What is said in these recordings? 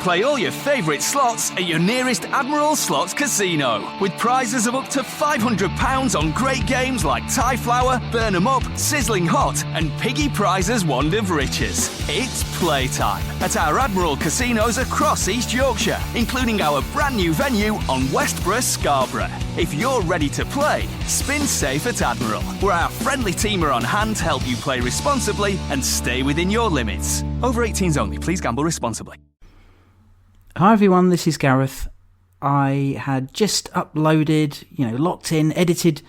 Play all your favourite slots at your nearest Admiral Slots Casino, with prizes of up to £500 on great games like Tie Flower, Burn 'em Up, Sizzling Hot, and Piggy Prizes Wand of Riches. It's playtime at our Admiral casinos across East Yorkshire, including our brand new venue on Westborough, Scarborough. If you're ready to play, spin safe at Admiral, where our friendly team are on hand to help you play responsibly and stay within your limits. Over 18s only. Please gamble responsibly. Hi everyone, this is Gareth. I had just uploaded, locked in, edited,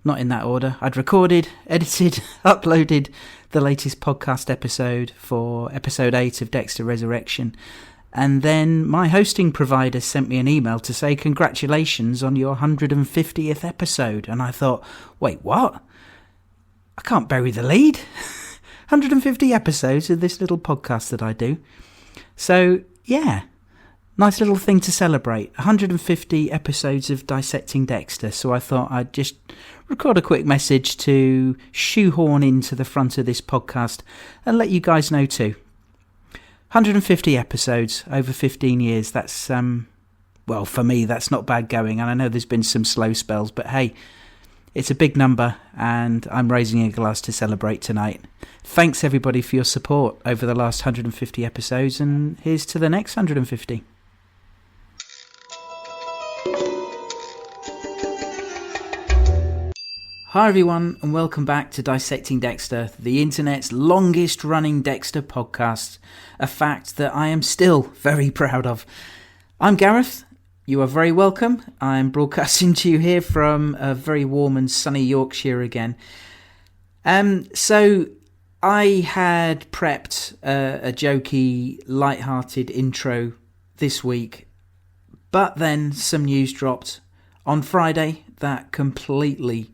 not in that order. I'd recorded, edited, uploaded the latest podcast episode for episode 8 of Dexter Resurrection. And then my hosting provider sent me an email to say congratulations on your 150th episode. And I thought, wait, what? I can't bury the lead. 150 episodes of this little podcast that I do. So, yeah. Nice little thing to celebrate. 150 episodes of Dissecting Dexter. So I thought I'd just record a quick message to shoehorn into the front of this podcast and let you guys know too. 150 episodes over 15 years. That's, well, for me, that's not bad going. And I know there's been some slow spells, but hey, it's a big number and I'm raising a glass to celebrate tonight. Thanks everybody for your support over the last 150 episodes, and here's to the next 150. Hi everyone, and welcome back to Dissecting Dexter, the internet's longest running Dexter podcast, a fact that I am still very proud of. I'm Gareth, you are very welcome. I'm broadcasting to you here from a very warm and sunny Yorkshire again. So I had prepped a jokey, light-hearted intro this week, but then some news dropped on Friday that completely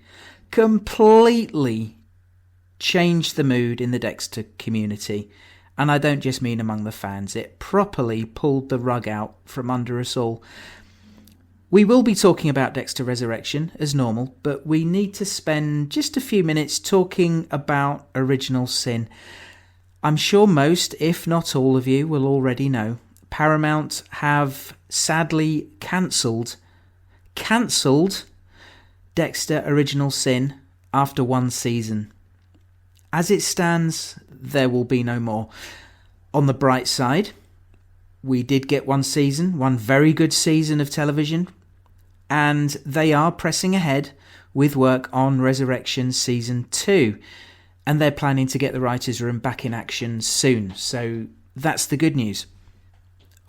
changed the mood in the Dexter community. And I don't just mean among the fans. It properly pulled the rug out from under us all. We will be talking about Dexter Resurrection as normal, but we need to spend just a few minutes talking about Original Sin. I'm sure most, if not all of you, will already know Paramount have sadly cancelled Dexter Original Sin after one season. As it stands, there will be no more. On the bright side, we did get one season, one very good season of television, and they are pressing ahead with work on Resurrection Season 2, and they're planning to get the writers' room back in action soon, so that's the good news.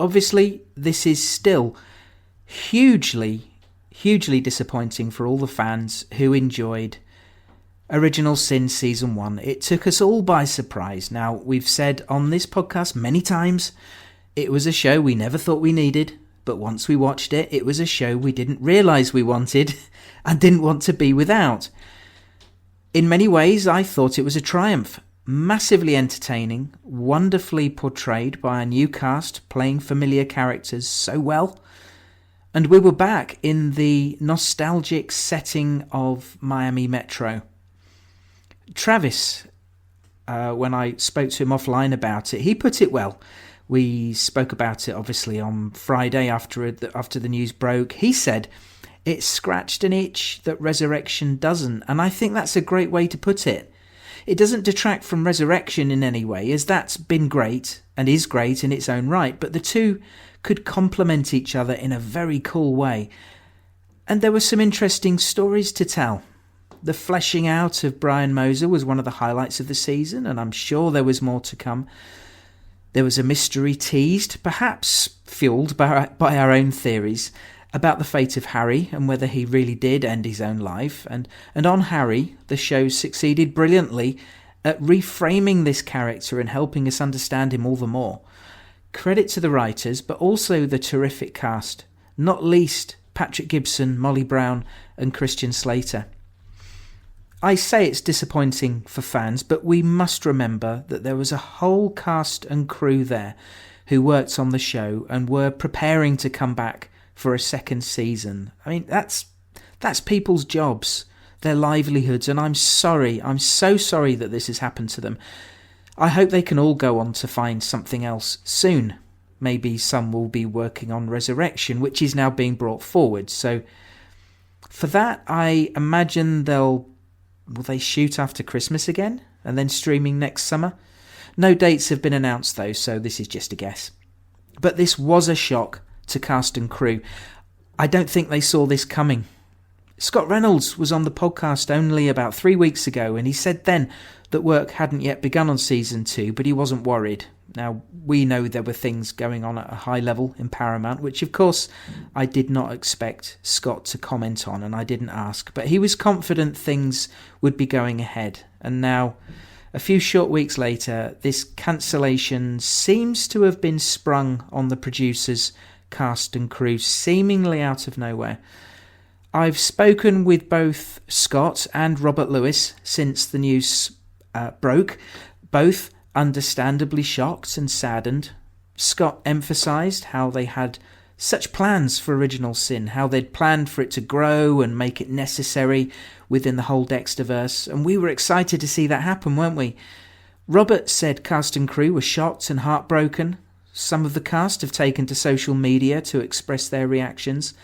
Obviously, this is still hugely disappointing for all the fans who enjoyed Original Sin Season 1. It took us all by surprise. Now, we've said on this podcast many times, it was a show we never thought we needed, but once we watched it, it was a show we didn't realise we wanted and didn't want to be without. In many ways, I thought it was a triumph. Massively entertaining, wonderfully portrayed by a new cast playing familiar characters so well. And we were back in the nostalgic setting of Miami Metro. Travis, when I spoke to him offline about it, he put it well. We spoke about it obviously on Friday after the news broke. He said it scratched an itch that Resurrection doesn't, and I think that's a great way to put it. It doesn't detract from Resurrection in any way, as that's been great and is great in its own right, but the two could complement each other in a very cool way. And there were some interesting stories to tell. The fleshing out of Brian Moser was one of the highlights of the season, and I'm sure there was more to come. There was a mystery teased, perhaps fueled by our own theories, about the fate of Harry and whether he really did end his own life. And on Harry, the show succeeded brilliantly at reframing this character and helping us understand him all the more. Credit to the writers, but also the terrific cast, not least Patrick Gibson, Molly Brown and Christian Slater. I say it's disappointing for fans, but we must remember that there was a whole cast and crew there who worked on the show and were preparing to come back for a second season. I mean, that's people's jobs, their livelihoods, and I'm so sorry that this has happened to them. I hope they can all go on to find something else soon. maybe some will be working on Resurrection, which is now being brought forward. So for that, I imagine will they shoot after Christmas again and then streaming next summer? No dates have been announced though, so this is just a guess. But this was a shock to cast and crew. I don't think they saw this coming. Scott Reynolds was on the podcast only about 3 weeks ago, and he said then that work hadn't yet begun on season 2, but he wasn't worried. Now, we know there were things going on at a high level in Paramount, which of course I did not expect Scott to comment on, and I didn't ask, but he was confident things would be going ahead. And now, a few short weeks later, this cancellation seems to have been sprung on the producers, cast and crew, seemingly out of nowhere. I've spoken with both Scott and Robert Lewis since the news broke, both understandably shocked and saddened. Scott emphasised how they had such plans for Original Sin, how they'd planned for it to grow and make it necessary within the whole Dexterverse, and we were excited to see that happen, weren't we? Robert said cast and crew were shocked and heartbroken. Some of the cast have taken to social media to express their reactions.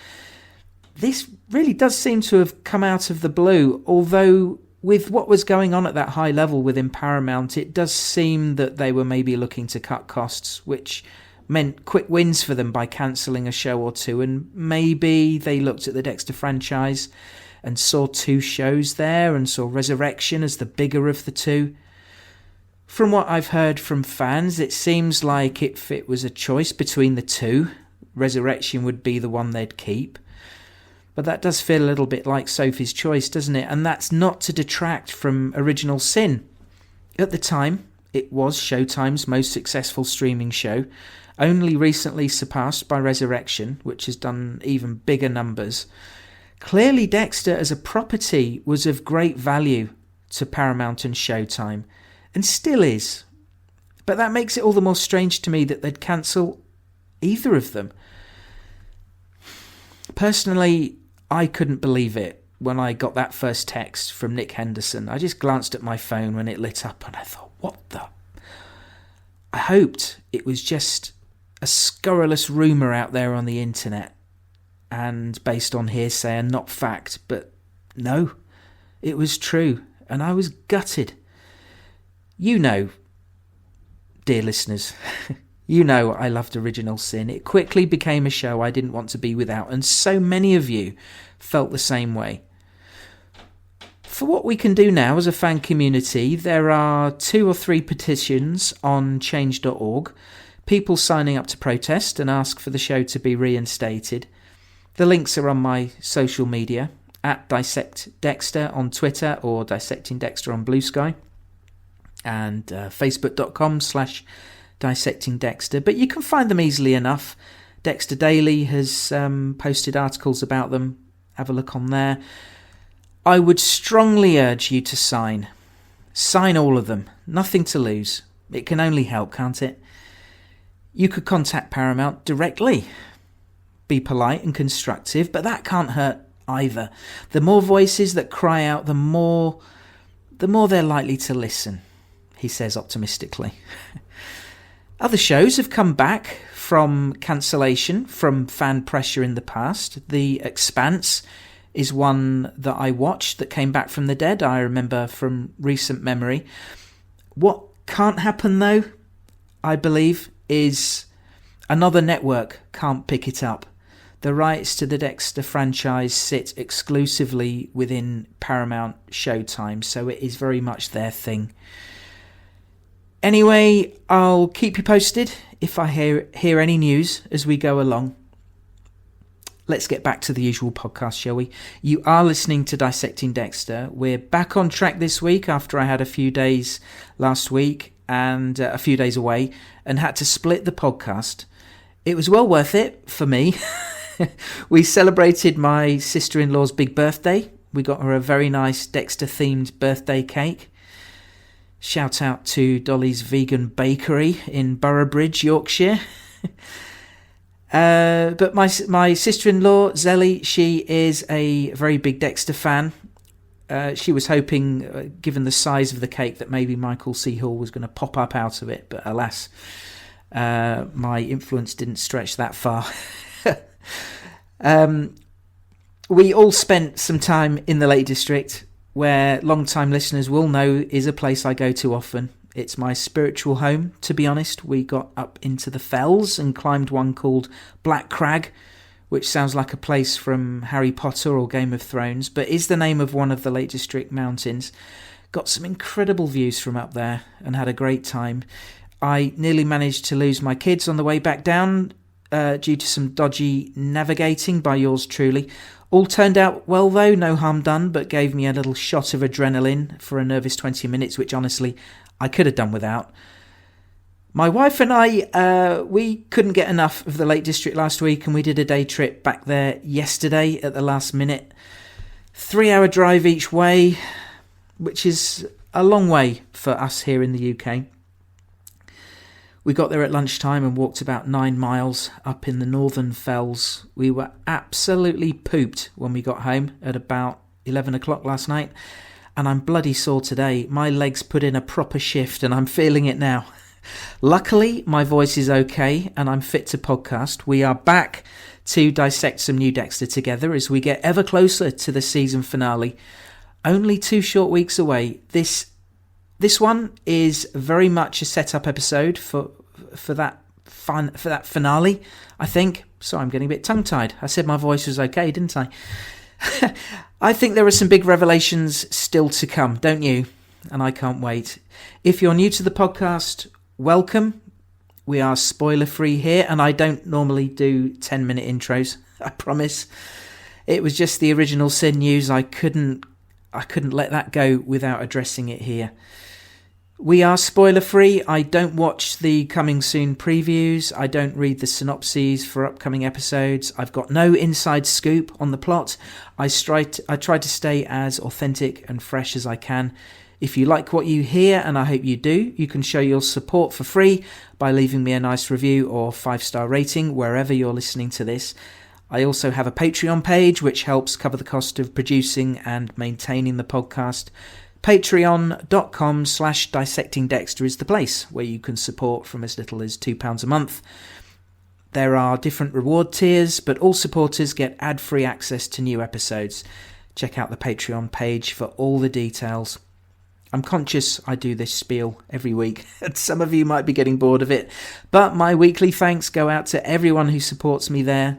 This really does seem to have come out of the blue, although with what was going on at that high level within Paramount, it does seem that they were maybe looking to cut costs, which meant quick wins for them by cancelling a show or two, and maybe they looked at the Dexter franchise and saw 2 shows there and saw Resurrection as the bigger of the 2. From what I've heard from fans, it seems like if it was a choice between the 2, Resurrection would be the one they'd keep. But that does feel a little bit like Sophie's Choice, doesn't it? And that's not to detract from Original Sin. At the time, it was Showtime's most successful streaming show, only recently surpassed by Resurrection, which has done even bigger numbers. Clearly, Dexter as a property was of great value to Paramount and Showtime, and still is. But that makes it all the more strange to me that they'd cancel either of them. Personally, I couldn't believe it when I got that first text from Nick Henderson. I just glanced at my phone when it lit up and I thought, what the? I hoped it was just a scurrilous rumour out there on the internet and based on hearsay and not fact, but no, it was true and I was gutted. You know, dear listeners, you know I loved Original Sin. It quickly became a show I didn't want to be without, and so many of you felt the same way. For what we can do now as a fan community, there are 2 or 3 petitions on change.org, people signing up to protest and ask for the show to be reinstated. The links are on my social media, at Dissect Dexter on Twitter or Dissecting Dexter on Blue Sky, and facebook.com/Dissecting Dexter, but you can find them easily enough. Dexter Daily has posted articles about them. Have a look on there. I would strongly urge you to sign all of them. Nothing to lose. It can only help, can't it? You could contact Paramount directly. Be polite and constructive, but that can't hurt either. The more voices that cry out, the more they're likely to listen, he says optimistically. Other shows have come back from cancellation, from fan pressure in the past. The Expanse is one that I watched that came back from the dead, I remember from recent memory. What can't happen though, I believe, is another network can't pick it up. The rights to the Dexter franchise sit exclusively within Paramount Showtime, so it is very much their thing. Anyway, I'll keep you posted if I hear any news as we go along. Let's get back to the usual podcast, shall we? You are listening to Dissecting Dexter. We're back on track this week after I had a few days last week and a few days away and had to split the podcast. It was well worth it for me. We celebrated my sister-in-law's big birthday. We got her a very nice Dexter-themed birthday cake. Shout out to Dolly's Vegan Bakery in Boroughbridge, Yorkshire. But my sister-in-law, Zelly, she is a very big Dexter fan. She was hoping, given the size of the cake, that maybe Michael C. Hall was going to pop up out of it, but alas. My influence didn't stretch that far. We all spent some time in the Lake District, where long-time listeners will know is a place I go to often. It's my spiritual home, to be honest. We got up into the fells and climbed one called Black Crag, which sounds like a place from Harry Potter or Game of Thrones, but is the name of one of the Lake District mountains. Got some incredible views from up there and had a great time. I nearly managed to lose my kids on the way back down due to some dodgy navigating by yours truly. All turned out well though, no harm done, but gave me a little shot of adrenaline for a nervous 20 minutes, which honestly I could have done without. My wife and I, we couldn't get enough of the Lake District last week, and we did a day trip back there yesterday at the last minute. 3-hour drive each way, which is a long way for us here in the UK. We got there at lunchtime and walked about 9 miles up in the northern fells. We were absolutely pooped when we got home at about 11 o'clock last night, and I'm bloody sore today. My legs put in a proper shift and I'm feeling it now. Luckily, my voice is okay and I'm fit to podcast. We are back to dissect some new Dexter together as we get ever closer to the season finale. Only 2 short weeks away. This one is very much a setup episode for that finale, I think. So I'm getting a bit tongue-tied. I said my voice was okay, didn't I? I think there are some big revelations still to come, don't you? And I can't wait. If you're new to the podcast, welcome. We are spoiler-free here, and I don't normally do 10-minute intros, I promise. It was just the original Sin news. I couldn't let that go without addressing it here. We are spoiler-free. I don't watch the coming soon previews. I don't read the synopses for upcoming episodes. I've got no inside scoop on the plot. I try to stay as authentic and fresh as I can. If you like what you hear, and I hope you do, you can show your support for free by leaving me a nice review or 5-star rating wherever you're listening to this. I also have a Patreon page which helps cover the cost of producing and maintaining the podcast. Patreon.com/dissectingdexter is the place where you can support from as little as £2 a month. There are different reward tiers, but all supporters get ad-free access to new episodes. Check out the Patreon page for all the details. I'm conscious I do this spiel every week, and some of you might be getting bored of it, but my weekly thanks go out to everyone who supports me there.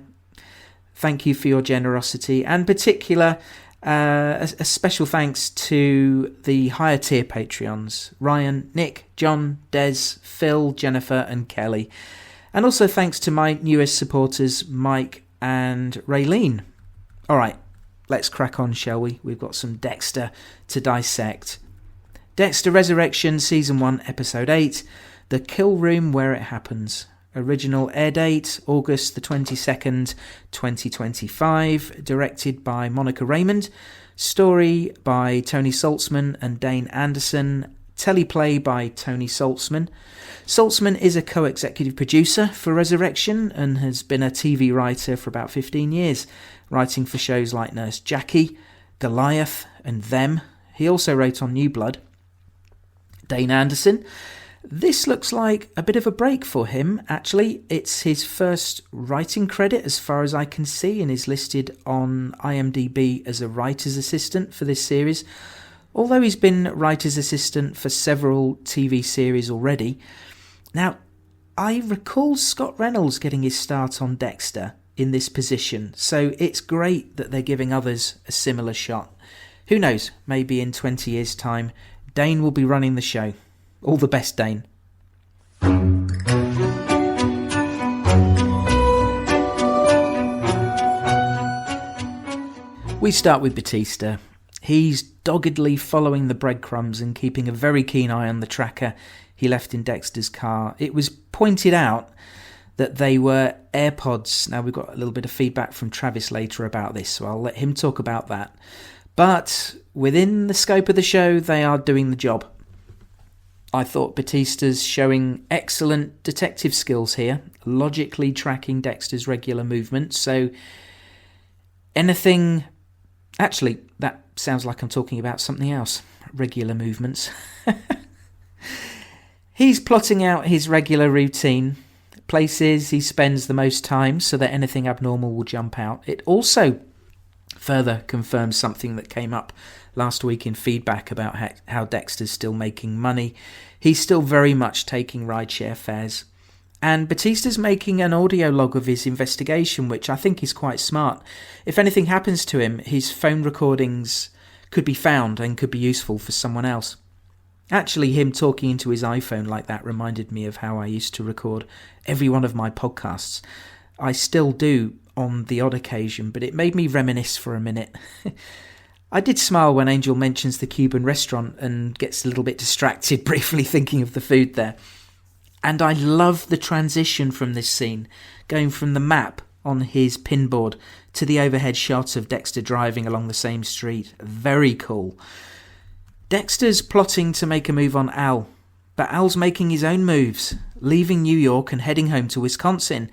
Thank you for your generosity, and particular a special thanks to the higher tier Patreons: Ryan, Nick, John, Des, Phil, Jennifer and Kelly. And also thanks to my newest supporters, Mike and Raylene. Alright, let's crack on, shall we? We've got some Dexter to dissect. Dexter Resurrection, Season 1, Episode 8, The Kill Room Where It Happens. Original air date, August the 22nd, 2025. Directed by Monica Raymond. Story by Tony Saltzman and Dane Anderson. Teleplay by Tony Saltzman. Saltzman is a co-executive producer for Resurrection and has been a TV writer for about 15 years, writing for shows like Nurse Jackie, Goliath and Them. He also wrote on New Blood. Dane Anderson. This looks like a bit of a break for him, actually. It's his first writing credit as far as I can see, and is listed on IMDb as a writer's assistant for this series, although he's been writer's assistant for several TV series already. Now, I recall Scott Reynolds getting his start on Dexter in this position, so it's great that they're giving others a similar shot. Who knows, maybe in 20 years' time, Dane will be running the show. All the best, Dane. We start with Batista. He's doggedly following the breadcrumbs and keeping a very keen eye on the tracker he left in Dexter's car. It was pointed out that they were AirPods. Now, we've got a little bit of feedback from Travis later about this, so I'll let him talk about that. But within the scope of the show, they are doing the job. I thought Batista's showing excellent detective skills here, logically tracking Dexter's regular movements. So anything... Actually, that sounds like I'm talking about something else. Regular movements. He's plotting out his regular routine, places he spends the most time so that anything abnormal will jump out. It also further confirms something that came up last week in feedback about how Dexter's still making money. He's still very much taking rideshare fares. And Batista's making an audio log of his investigation, which I think is quite smart. If anything happens to him, his phone recordings could be found and could be useful for someone else. Actually, him talking into his iPhone like that reminded me of how I used to record every one of my podcasts. I still do on the odd occasion, but it made me reminisce for a minute. I did smile when Angel mentions the Cuban restaurant and gets a little bit distracted briefly thinking of the food there. And I love the transition from this scene, going from the map on his pinboard to the overhead shot of Dexter driving along the same street. Very cool. Dexter's plotting to make a move on Al, but Al's making his own moves, leaving New York and heading home to Wisconsin.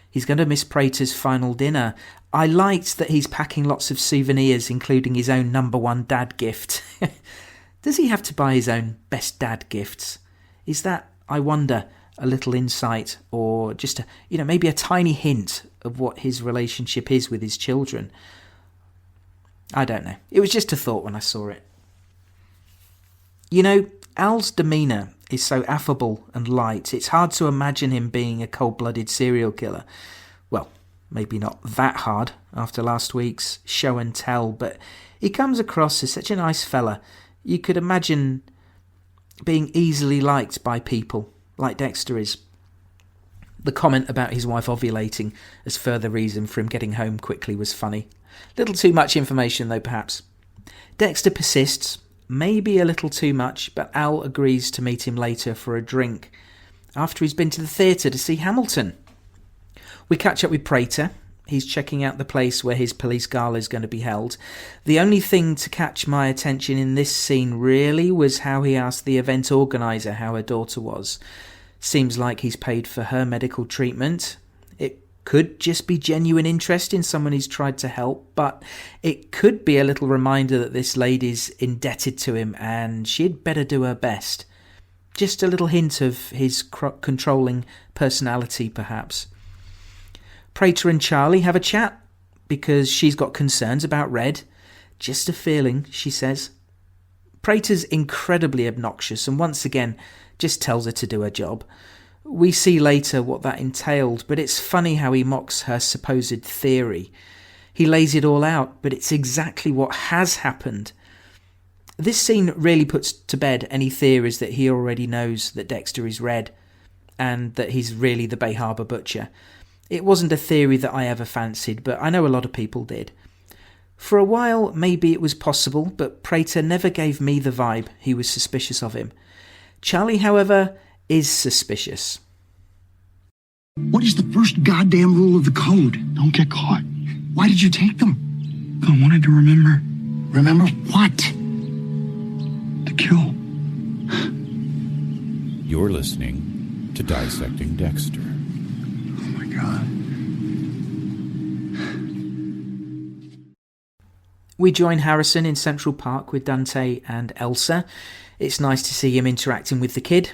He's going to miss Prater's final dinner. I liked that he's packing lots of souvenirs, including his own #1 dad gift. Does he have to buy his own best dad gifts? Is that, I wonder, a little insight or just maybe a tiny hint of what his relationship is with his children? I don't know. It was just a thought when I saw it. Al's demeanour is so affable and light, it's hard to imagine him being a cold-blooded serial killer. Well, maybe not that hard after last week's show and tell, but he comes across as such a nice fella. You could imagine being easily liked by people, like Dexter is. The comment about his wife ovulating as further reason for him getting home quickly was funny. Little too much information though, perhaps. Dexter persists, maybe a little too much, but Al agrees to meet him later for a drink, after he's been to the theatre to see Hamilton. We catch up with Prater. He's checking out the place where his police gala is going to be held. The only thing to catch my attention in this scene really was how he asked the event organiser how her daughter was. Seems like he's paid for her medical treatment. It could just be genuine interest in someone he's tried to help, but it could be a little reminder that this lady's indebted to him and she'd better do her best. Just a little hint of his controlling personality, perhaps. Prater and Charlie have a chat because she's got concerns about Red. Just a feeling, she says. Prater's incredibly obnoxious and once again just tells her to do her job. We see later what that entailed, but it's funny how he mocks her supposed theory. He lays it all out, but it's exactly what has happened. This scene really puts to bed any theories that he already knows that Dexter is Red and that he's really the Bay Harbor Butcher. It wasn't a theory that I ever fancied, but I know a lot of people did. For a while, maybe it was possible, but Prater never gave me the vibe he was suspicious of him. Charlie, however, is suspicious. What is the first goddamn rule of the code? Don't get caught. Why did you take them? I wanted to remember. Remember what? To kill. You're listening to Dissecting Dexter. Oh my God. We join Harrison in Central Park with Dante and Elsa. It's nice to see him interacting with the kid.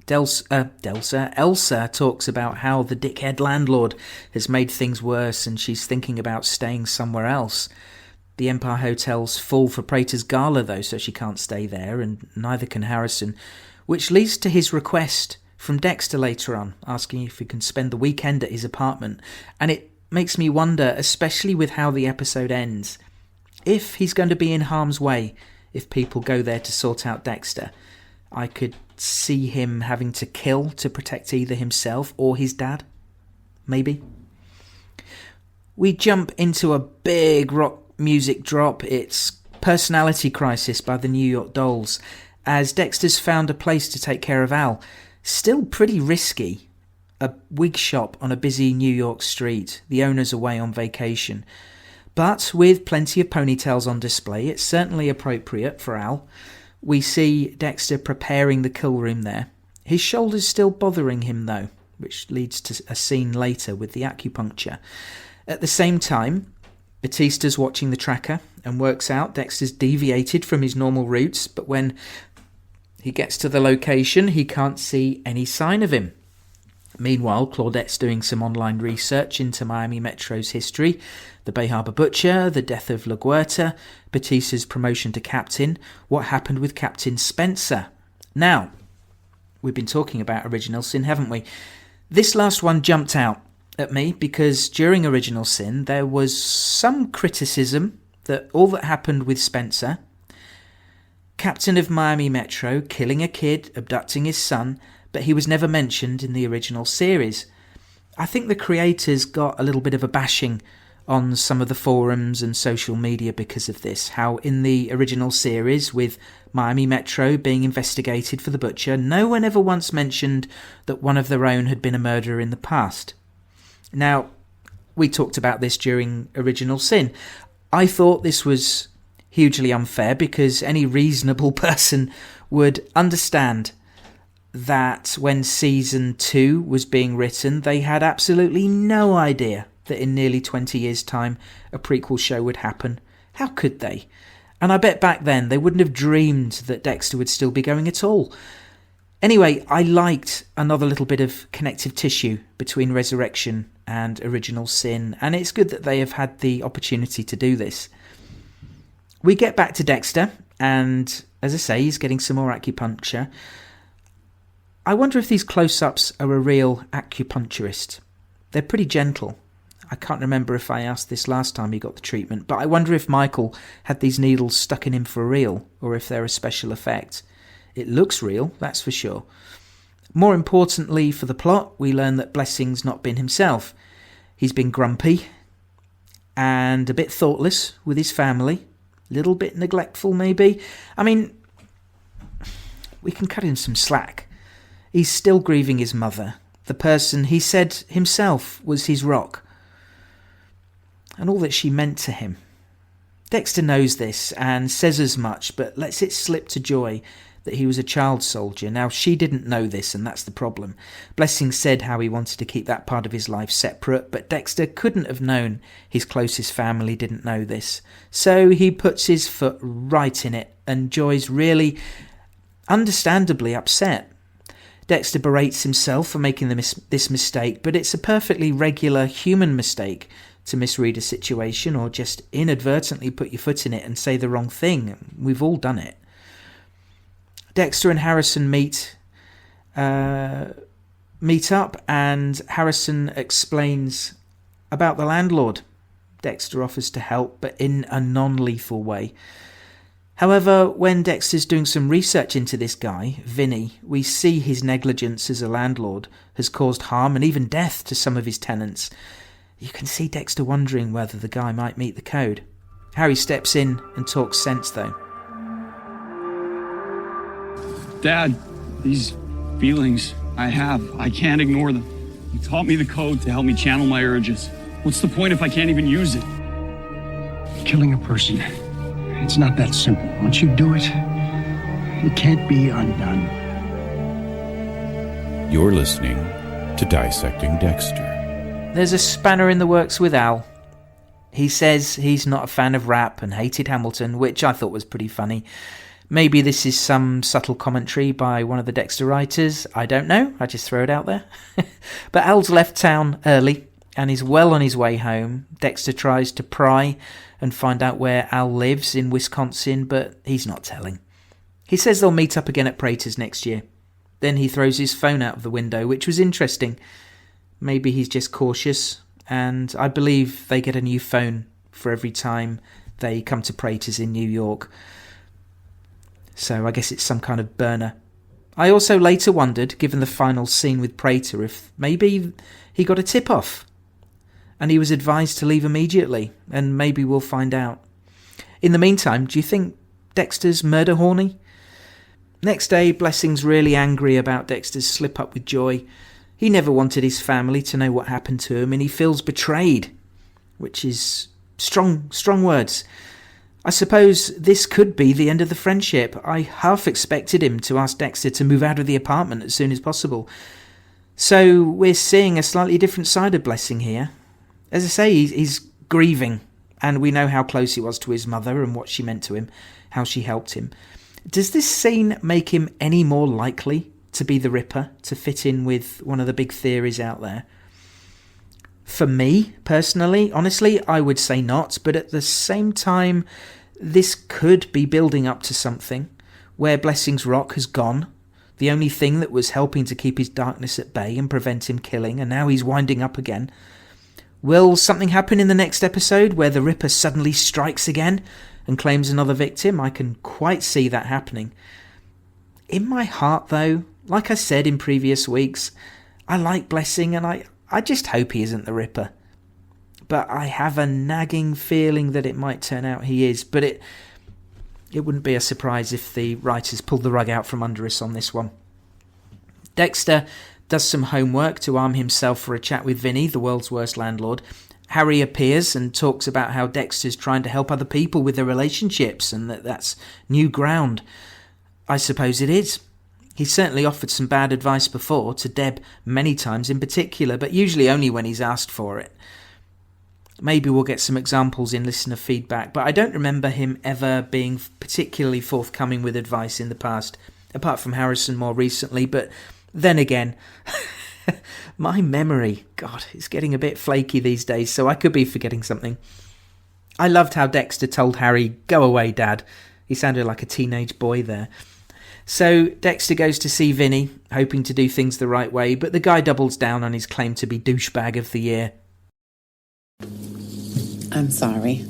Elsa talks about how the dickhead landlord has made things worse and she's thinking about staying somewhere else. The Empire Hotel's full for Prater's gala though, so she can't stay there, and neither can Harrison, which leads to his request from Dexter later on, asking if he can spend the weekend at his apartment. And it makes me wonder, especially with how the episode ends, if he's going to be in harm's way if people go there to sort out Dexter. I could see him having to kill to protect either himself or his dad. Maybe. We jump into a big rock music drop. It's Personality Crisis by the New York Dolls, as Dexter's found a place to take care of Al. Still pretty risky. A wig shop on a busy New York street. The owner's away on vacation. But with plenty of ponytails on display, it's certainly appropriate for Al. We see Dexter preparing the kill room there. His shoulder's still bothering him though, which leads to a scene later with the acupuncture. At the same time, Batista's watching the tracker and works out Dexter's deviated from his normal routes, but when He gets to the location, he can't see any sign of him. Meanwhile, Claudette's doing some online research into Miami Metro's history, the Bay Harbor Butcher, the death of LaGuerta, Batista's promotion to captain, what happened with Captain Spencer. Now, we've been talking about Original Sin, haven't we? This last one jumped out at me because during Original Sin there was some criticism that all that happened with Spencer, captain of Miami Metro, killing a kid, abducting his son, but he was never mentioned in the original series. I think the creators got a little bit of a bashing on some of the forums and social media because of this, how in the original series, with Miami Metro being investigated for the Butcher, no one ever once mentioned that one of their own had been a murderer in the past. Now, we talked about this during Original Sin. I thought this was hugely unfair because any reasonable person would understand that when season 2 was being written, they had absolutely no idea that in nearly 20 years' time a prequel show would happen. How could they? And I bet back then they wouldn't have dreamed that Dexter would still be going at all. Anyway, I liked another little bit of connective tissue between Resurrection and Original Sin, and it's good that they have had the opportunity to do this. We get back to Dexter, and as I say, he's getting some more acupuncture. I wonder if these close-ups are a real acupuncturist. They're pretty gentle. I can't remember if I asked this last time he got the treatment, but I wonder if Michael had these needles stuck in him for real, or if they're a special effect. It looks real, that's for sure. More importantly for the plot, we learn that Blessing's not been himself. He's been grumpy and a bit thoughtless with his family. A little bit neglectful, maybe. I mean, we can cut him some slack. He's still grieving his mother, the person he said himself was his rock, and all that she meant to him. Dexter knows this and says as much, but lets it slip to Joy that he was a child soldier. Now, she didn't know this, and that's the problem. Blessing said how he wanted to keep that part of his life separate, but Dexter couldn't have known his closest family didn't know this. So he puts his foot right in it, and Joy's really, understandably upset. Dexter berates himself for making this mistake, but it's a perfectly regular human mistake to misread a situation or just inadvertently put your foot in it and say the wrong thing. We've all done it. Dexter and Harrison meet up, and Harrison explains about the landlord. Dexter offers to help, but in a non-lethal way. However, when Dexter's doing some research into this guy, Vinny, we see his negligence as a landlord has caused harm and even death to some of his tenants. You can see Dexter wondering whether the guy might meet the code. Harry steps in and talks sense, though. Dad, these feelings I can't ignore them. You taught me the code to help me channel my urges. What's the point if I can't even use it? Killing a person, it's not that simple. Once you do it, it can't be undone. You're listening to Dissecting Dexter. There's a spanner in the works with Al. He says he's not a fan of rap and hated Hamilton, which I thought was pretty funny. Maybe this is some subtle commentary by one of the Dexter writers. I don't know. I just throw it out there. But Al's left town early and is well on his way home. Dexter tries to pry and find out where Al lives in Wisconsin, but he's not telling. He says they'll meet up again at Prater's next year. Then he throws his phone out of the window, which was interesting. Maybe he's just cautious, and I believe they get a new phone for every time they come to Prater's in New York. So I guess it's some kind of burner. I also later wondered, given the final scene with Prater, if maybe he got a tip-off and he was advised to leave immediately, and maybe we'll find out. In the meantime, do you think Dexter's murder horny? Next day, Blessing's really angry about Dexter's slip-up with Joy. He never wanted his family to know what happened to him, and he feels betrayed, which is strong words. I suppose this could be the end of the friendship. I half expected him to ask Dexter to move out of the apartment as soon as possible. So we're seeing a slightly different side of Blessing here. As I say, he's grieving, and we know how close he was to his mother and what she meant to him, how she helped him. Does this scene make him any more likely to be the Ripper, to fit in with one of the big theories out there? For me, personally, honestly, I would say not, but at the same time, this could be building up to something where Blessing's rock has gone, the only thing that was helping to keep his darkness at bay and prevent him killing, and now he's winding up again. Will something happen in the next episode where the Ripper suddenly strikes again and claims another victim? I can quite see that happening. In my heart, though, like I said in previous weeks, I like Blessing and I just hope he isn't the Ripper. But I have a nagging feeling that it might turn out he is, but it wouldn't be a surprise if the writers pulled the rug out from under us on this one. Dexter does some homework to arm himself for a chat with Vinny, the world's worst landlord. Harry appears and talks about how Dexter's trying to help other people with their relationships and that's new ground. I suppose it is. He's certainly offered some bad advice before, to Deb many times in particular, but usually only when he's asked for it. Maybe we'll get some examples in listener feedback, but I don't remember him ever being particularly forthcoming with advice in the past, apart from Harrison more recently. But then again, my memory, God, it's getting a bit flaky these days, so I could be forgetting something. I loved how Dexter told Harry, "Go away, Dad." He sounded like a teenage boy there. So Dexter goes to see Vinny, hoping to do things the right way, but the guy doubles down on his claim to be douchebag of the year. I'm sorry,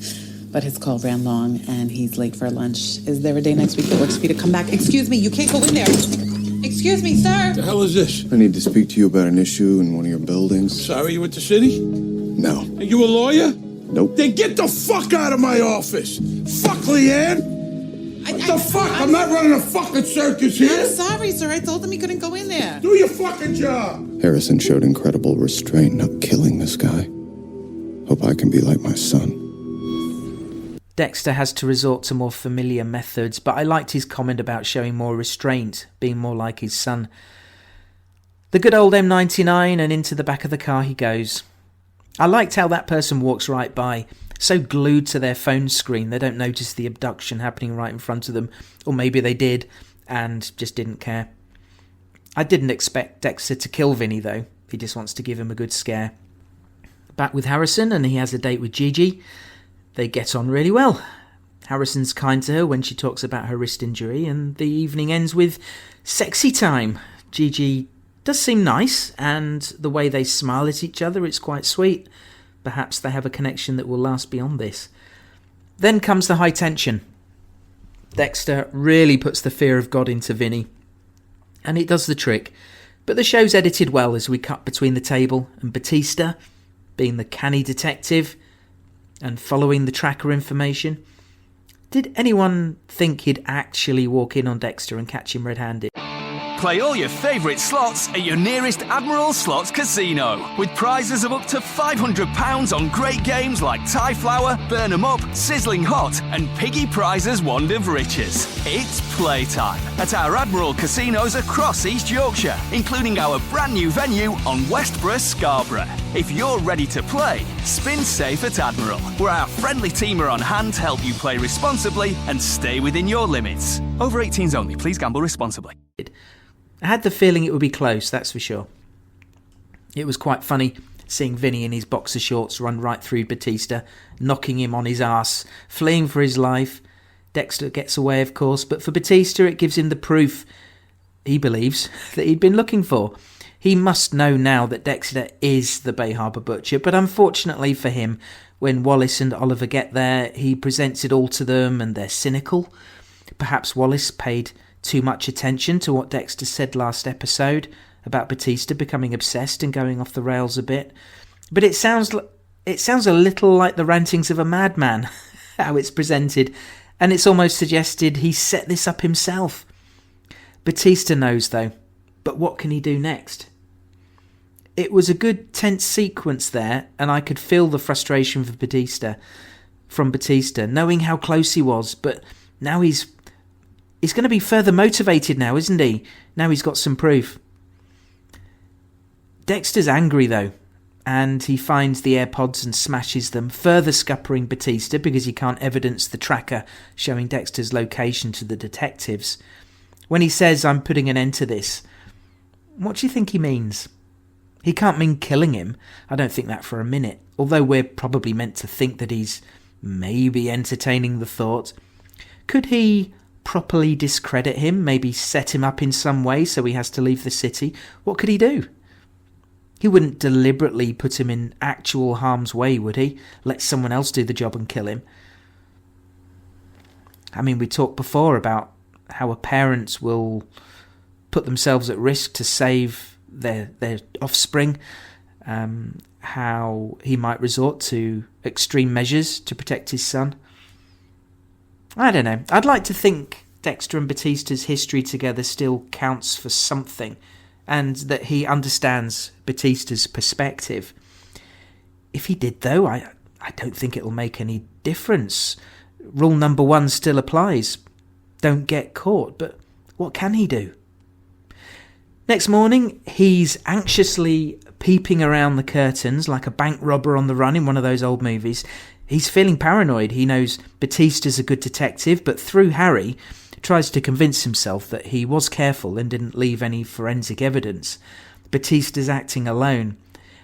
but his call ran long and he's late for lunch. Is there a day next week that works for you to come back? Excuse me, you can't go in there. Excuse me, sir. The hell is this? I need to speak to you about an issue in one of your buildings. Sorry, you with the city? No. Are you a lawyer? Nope. Then get the fuck out of my office. Fuck, Leanne. What the fuck? I'm not running a fucking circus here. I'm sorry, sir. I told him he couldn't go in there. Do your fucking job. Harrison showed incredible restraint not killing this guy. Hope I can be like my son. Dexter has to resort to more familiar methods, but I liked his comment about showing more restraint, being more like his son. The good old M99, and into the back of the car he goes. I liked how that person walks right by, so glued to their phone screen they don't notice the abduction happening right in front of them, or maybe they did and just didn't care. I didn't expect Dexter to kill Vinny though, he just wants to give him a good scare. Back with Harrison, and he has a date with Gigi. They get on really well. Harrison's kind to her when she talks about her wrist injury, and the evening ends with sexy time. Gigi does seem nice, and the way they smile at each other, it's quite sweet. Perhaps they have a connection that will last beyond this. Then comes the high tension. Dexter really puts the fear of God into Vinny, and it does the trick. But the show's edited well as we cut between the table and Batista, being the canny detective and following the tracker information. Did anyone think he'd actually walk in on Dexter and catch him red-handed? Play all your favourite slots at your nearest Admiral Slots Casino, with prizes of up to £500 on great games like Tie Flower, Burn 'em Up, Sizzling Hot, and Piggy Prizes Wand of Riches. It's playtime at our Admiral casinos across East Yorkshire, including our brand new venue on Westborough, Scarborough. If you're ready to play, spin safe at Admiral, where our friendly team are on hand to help you play responsibly and stay within your limits. Over 18s only. Please gamble responsibly. I had the feeling it would be close, that's for sure. It was quite funny seeing Vinny in his boxer shorts run right through Batista, knocking him on his arse, fleeing for his life. Dexter gets away, of course, but for Batista it gives him the proof, he believes, that he'd been looking for. He must know now that Dexter is the Bay Harbour Butcher, but unfortunately for him, when Wallace and Oliver get there, he presents it all to them and they're cynical. Perhaps Wallace paid too much attention to what Dexter said last episode about Batista becoming obsessed and going off the rails a bit. But it sounds a little like the rantings of a madman, how it's presented, and it's almost suggested he set this up himself. Batista knows though, but what can he do next? It was a good tense sequence there, and I could feel the frustration from Batista, knowing how close he was, but now he's going to be further motivated now, isn't he? Now he's got some proof. Dexter's angry, though. and he finds the AirPods and smashes them, further scuppering Batista because he can't evidence the tracker showing Dexter's location to the detectives. When he says, "I'm putting an end to this," what do you think he means? He can't mean killing him. I don't think that for a minute, although we're probably meant to think that he's maybe entertaining the thought. Could he properly discredit him, maybe set him up in some way so he has to leave the city? What could he do? He wouldn't deliberately put him in actual harm's way, would he? Let someone else do the job and kill him. I mean, we talked before about how a parent will put themselves at risk to save their offspring, how he might resort to extreme measures to protect his son. I don't know. I'd like to think Dexter and Batista's history together still counts for something, and that he understands Batista's perspective. If he did, though, I don't think it'll make any difference. Rule number 1 still applies. Don't get caught, but what can he do? Next morning, he's anxiously peeping around the curtains like a bank robber on the run in one of those old movies. He's feeling paranoid. He knows Batista's a good detective, but through Harry, tries to convince himself that he was careful and didn't leave any forensic evidence. Batista's acting alone.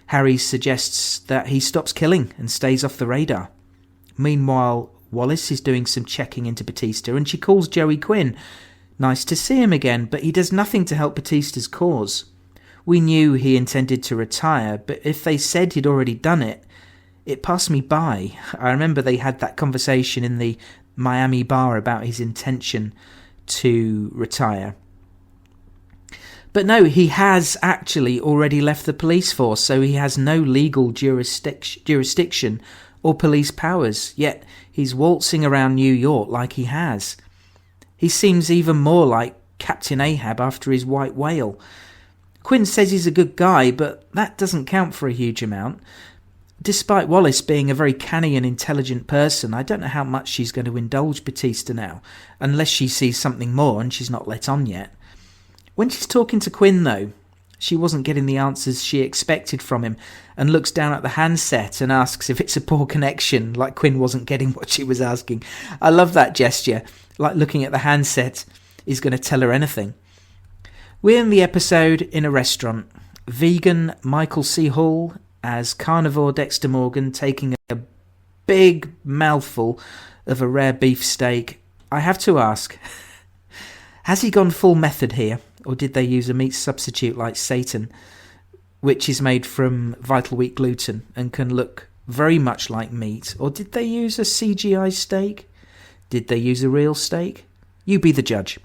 Harry suggests that he stops killing and stays off the radar. Meanwhile, Wallace is doing some checking into Batista, and she calls Joey Quinn. Nice to see him again, but he does nothing to help Batista's cause. We knew he intended to retire, but if they said he'd already done it, it passed me by. I remember they had that conversation in the Miami bar about his intention to retire. But no, he has actually already left the police force, so he has no legal jurisdiction or police powers, yet he's waltzing around New York like he has. He seems even more like Captain Ahab after his white whale. Quinn says he's a good guy, but that doesn't count for a huge amount. Despite Wallace being a very canny and intelligent person, I don't know how much she's going to indulge Batista now, unless she sees something more and she's not let on yet. When she's talking to Quinn, though, she wasn't getting the answers she expected from him, and looks down at the handset and asks if it's a poor connection, like Quinn wasn't getting what she was asking. I love that gesture, like looking at the handset is going to tell her anything. We're in the episode in a restaurant. Vegan Michael C. Hall as carnivore Dexter Morgan taking a big mouthful of a rare beef steak. I have to ask, has he gone full method here, or did they use a meat substitute like Satan, which is made from Vital Wheat gluten and can look very much like meat, or did they use a CGI steak? Did they use a real steak? You be the judge.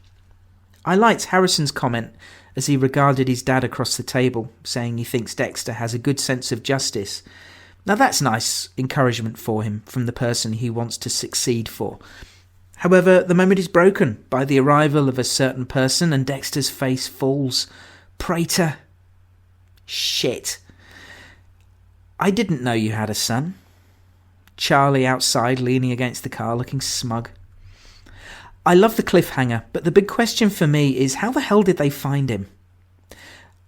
I liked Harrison's comment as he regarded his dad across the table, saying he thinks Dexter has a good sense of justice. Now that's nice encouragement for him from the person he wants to succeed for. However, the moment is broken by the arrival of a certain person and Dexter's face falls. Prater. Shit. I didn't know you had a son. Charlie outside leaning against the car looking smug. I love the cliffhanger, but the big question for me is how the hell did they find him?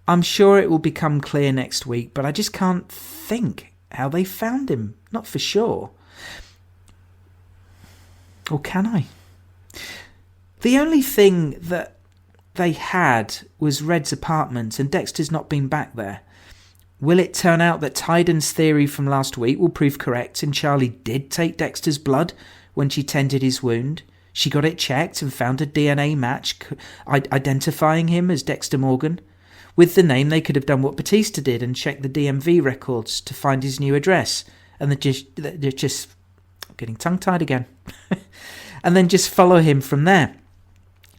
I'm sure it will become clear next week, but I just can't think how they found him. Not for sure. Or can I? The only thing that they had was Red's apartment, and Dexter's not been back there. Will it turn out that Tyden's theory from last week will prove correct and Charlie did take Dexter's blood when she tended his wound? She got it checked and found a DNA match identifying him as Dexter Morgan. With the name, they could have done what Batista did and checked the DMV records to find his new address. And they're just I'm getting tongue-tied again. And then just follow him from there.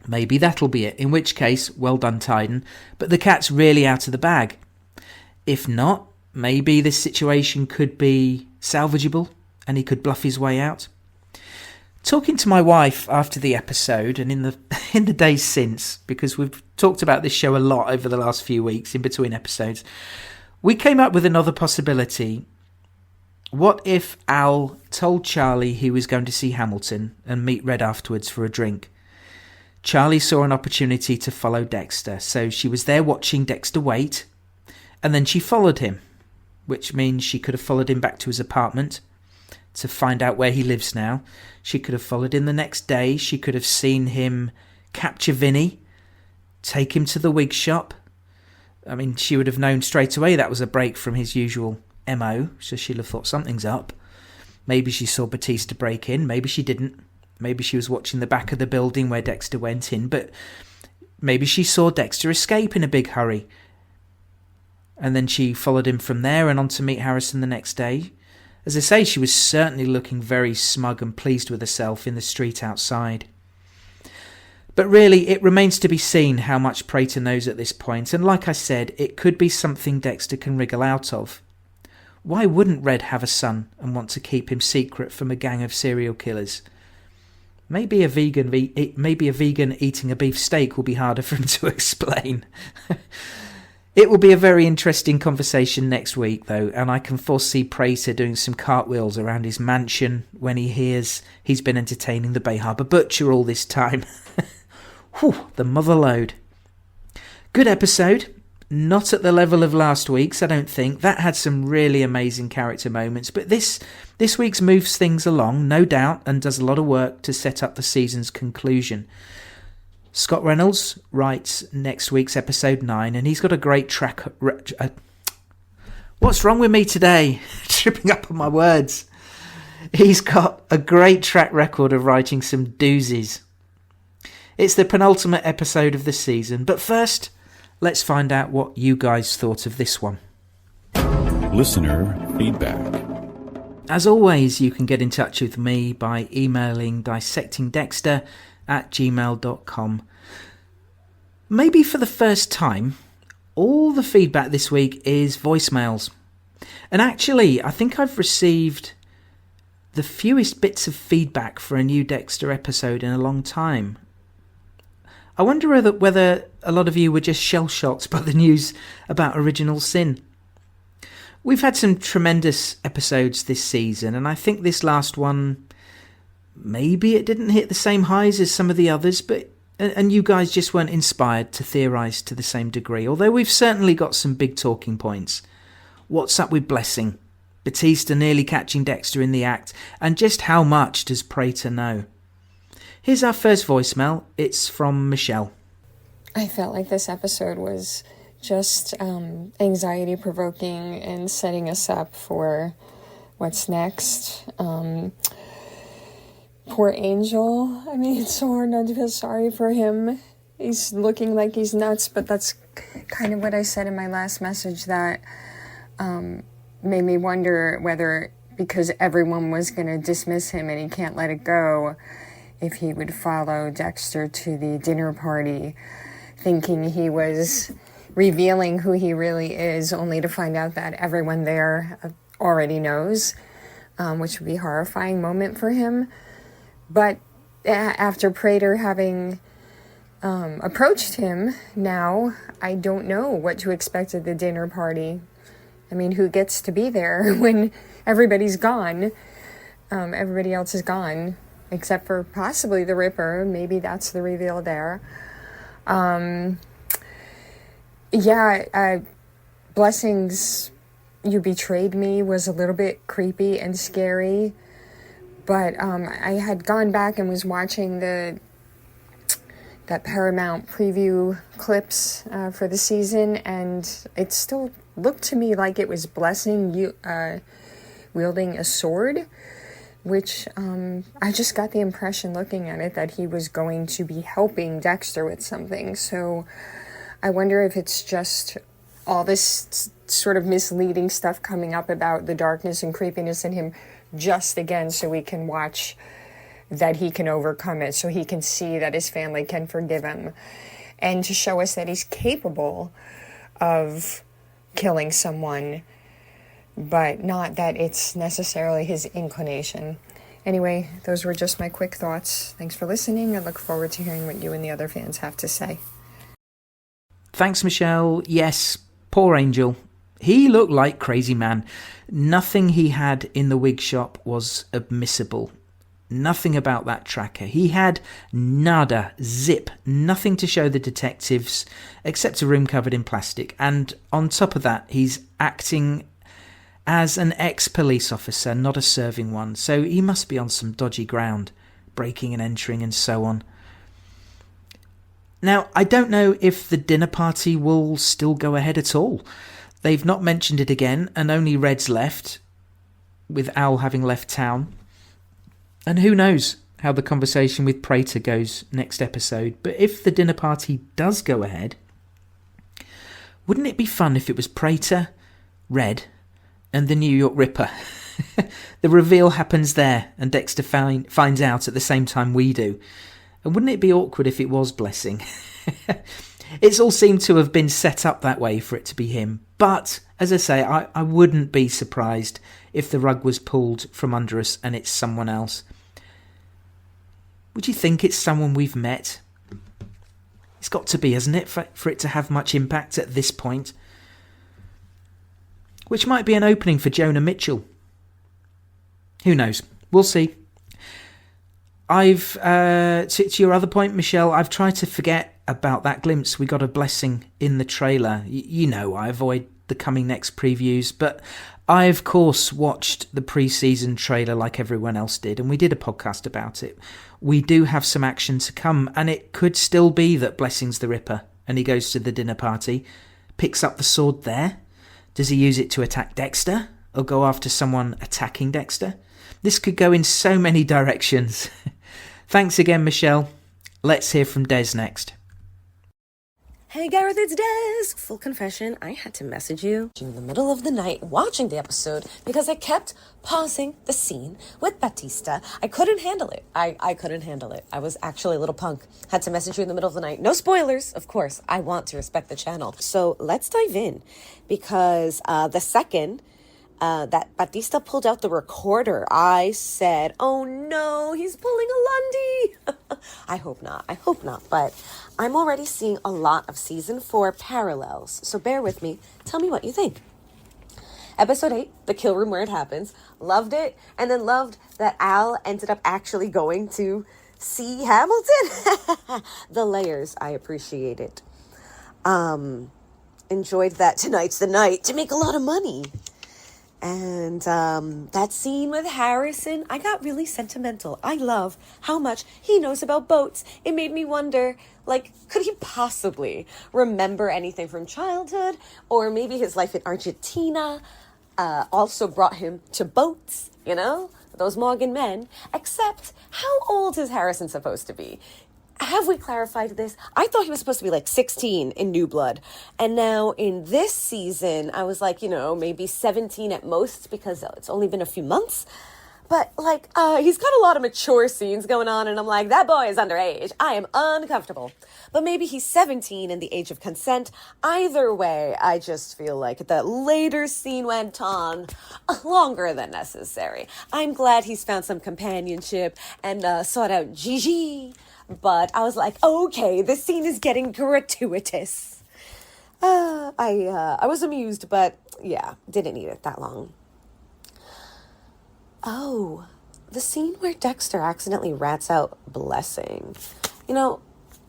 Maybe that'll be it, in which case, well done, Tyden. But the cat's really out of the bag. If not, maybe this situation could be salvageable and he could bluff his way out. Talking to my wife after the episode and in the days since, because we've talked about this show a lot over the last few weeks in between episodes, we came up with another possibility. What if Al told Charlie he was going to see Hamilton and meet Red afterwards for a drink? Charlie saw an opportunity to follow Dexter, so she was there watching Dexter wait, and then she followed him. which means she could have followed him back to his apartment to find out where he lives now. She could have followed him the next day. She could have seen him capture Vinny, take him to the wig shop. I mean, she would have known straight away that was a break from his usual MO, so she'll have thought something's up. Maybe she saw Batista break in, maybe she didn't. Maybe she was watching the back of the building where Dexter went in, but maybe she saw Dexter escape in a big hurry. And then she followed him from there and on to meet Harrison the next day. As I say, she was certainly looking very smug and pleased with herself in the street outside. But really, it remains to be seen how much Prater knows at this point, and like I said, it could be something Dexter can wriggle out of. Why wouldn't Red have a son and want to keep him secret from a gang of serial killers? Maybe a vegan eating a beef steak will be harder for him to explain. It will be a very interesting conversation next week, though, and I can foresee Prater doing some cartwheels around his mansion when he hears he's been entertaining the Bay Harbour Butcher all this time. Whew, the mother load. Good episode. Not at the level of last week's, I don't think. That had some really amazing character moments, but this week's moves things along, no doubt, and does a lot of work to set up the season's conclusion. Scott Reynolds writes next week's episode 9, and he's got a great track... What's wrong with me today? Tripping up on my words. He's got a great track record of writing some doozies. It's the penultimate episode of the season, but first, let's find out what you guys thought of this one. Listener feedback. As always, you can get in touch with me by emailing dissectingdexter@gmail.com. Maybe for the first time, all the feedback this week is voicemails. And actually, I think I've received the fewest bits of feedback for a new Dexter episode in a long time. I wonder whether a lot of you were just shell-shocked by the news about Original Sin. We've had some tremendous episodes this season, and I think this last one, maybe it didn't hit the same highs as some of the others, and you guys just weren't inspired to theorise to the same degree, although we've certainly got some big talking points. What's up with Blessing? Batista nearly catching Dexter in the act, and just how much does Prater know? Here's our first voicemail. It's from Michelle. I felt like this episode was just anxiety-provoking and setting us up for what's next. Poor Angel. I mean, it's so hard not to feel sorry for him. He's looking like he's nuts, but that's kind of what I said in my last message that made me wonder whether, because everyone was going to dismiss him and he can't let it go, if he would follow Dexter to the dinner party, thinking he was revealing who he really is, only to find out that everyone there already knows, which would be a horrifying moment for him. But after Prater having approached him, now I don't know what to expect at the dinner party. I mean, who gets to be there when everybody's gone? Everybody else is gone. Except for possibly the Ripper. Maybe that's the reveal there. Blessing's "You Betrayed Me" was a little bit creepy and scary. But I had gone back and was watching that Paramount preview clips for the season, and it still looked to me like it was Blessing wielding a sword, which I just got the impression looking at it that he was going to be helping Dexter with something. So I wonder if it's just all this sort of misleading stuff coming up about the darkness and creepiness in him just again so we can watch that he can overcome it, so he can see that his family can forgive him, and to show us that he's capable of killing someone, but not that it's necessarily his inclination. Anyway, those were just my quick thoughts. Thanks for listening. I look forward to hearing what you and the other fans have to say. Thanks, Michelle. Yes, poor Angel. He looked like Crazy Man. Nothing he had in the wig shop was admissible. Nothing about that tracker. He had nada, zip, nothing to show the detectives except a room covered in plastic. And on top of that, he's acting as an ex-police officer, not a serving one, so he must be on some dodgy ground, breaking and entering and so on. Now, I don't know if the dinner party will still go ahead at all. They've not mentioned it again, and only Red's left, with Al having left town. And who knows how the conversation with Prater goes next episode. But if the dinner party does go ahead, wouldn't it be fun if it was Prater, Red, and the New York Ripper? The reveal happens there, and Dexter finds out at the same time we do. And wouldn't it be awkward if it was Blessing? It's all seemed to have been set up that way for it to be him. But, as I say, I wouldn't be surprised if the rug was pulled from under us and it's someone else. Would you think it's someone we've met? It's got to be, hasn't it, for it to have much impact at this point? Which might be an opening for Jonah Mitchell. Who knows? We'll see. To your other point, Michelle, I've tried to forget about that glimpse we got of Blessing in the trailer. You know I avoid the coming next previews, but I, of course, watched the pre-season trailer like everyone else did, and we did a podcast about it. We do have some action to come, and it could still be that Blessing's the Ripper, and he goes to the dinner party, picks up the sword there. Does he use it to attack Dexter, or go after someone attacking Dexter? This could go in so many directions. Thanks again, Michelle. Let's hear from Des next. Hey Gareth, it's Des! Full confession, I had to message you in the middle of the night watching the episode because I kept pausing the scene with Batista. I couldn't handle it. I couldn't handle it. I was actually a little punk. Had to message you in the middle of the night. No spoilers, of course. I want to respect the channel. So let's dive in because the second that Batista pulled out the recorder, I said, oh no, he's pulling a Lundy. I hope not, but I'm already seeing a lot of season 4 parallels, so bear with me. Tell me what you think. Episode 8, the kill room where it happens. Loved it, and then loved that Al ended up actually going to see Hamilton. The layers, I appreciate it. Enjoyed that tonight's the night to make a lot of money. And that scene with Harrison, I got really sentimental. I love how much he knows about boats. It made me wonder, like, could he possibly remember anything from childhood? Or maybe his life in Argentina also brought him to boats, you know? Those Morgan men. Except, how old is Harrison supposed to be? Have we clarified this? I thought he was supposed to be like 16 in New Blood. And now in this season, I was like, maybe 17 at most because it's only been a few months. But like, he's got a lot of mature scenes going on. And I'm like, that boy is underage. I am uncomfortable. But maybe he's 17 in the age of consent. Either way, I just feel like that later scene went on longer than necessary. I'm glad he's found some companionship and sought out Gigi. But I was like, okay, this scene is getting gratuitous. I was amused, but yeah, didn't need it that long. Oh, the scene where Dexter accidentally rats out Blessing. I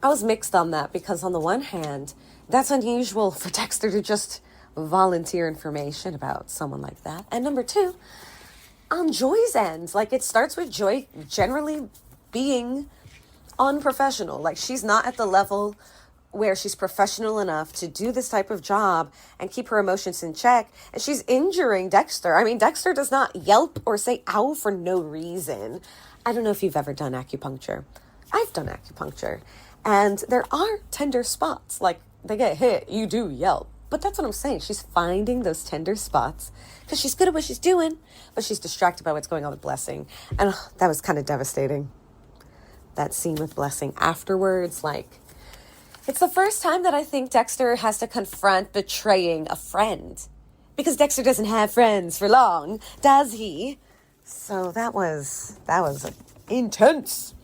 was mixed on that because on the one hand, that's unusual for Dexter to just volunteer information about someone like that. And number two, on Joy's end, like it starts with Joy generally being unprofessional. Like she's not at the level where she's professional enough to do this type of job and keep her emotions in check, and she's injuring Dexter. I mean, Dexter does not yelp or say ow for no reason. I don't know if you've ever done acupuncture. I've done acupuncture, and there are tender spots. Like they get hit, you do yelp, but that's what I'm saying. She's finding those tender spots because she's good at what she's doing, but she's distracted by what's going on with Blessing, and that was kind of devastating. That scene with Blessing afterwards, like, it's the first time that I think Dexter has to confront betraying a friend. Because Dexter doesn't have friends for long, does he? So that was intense.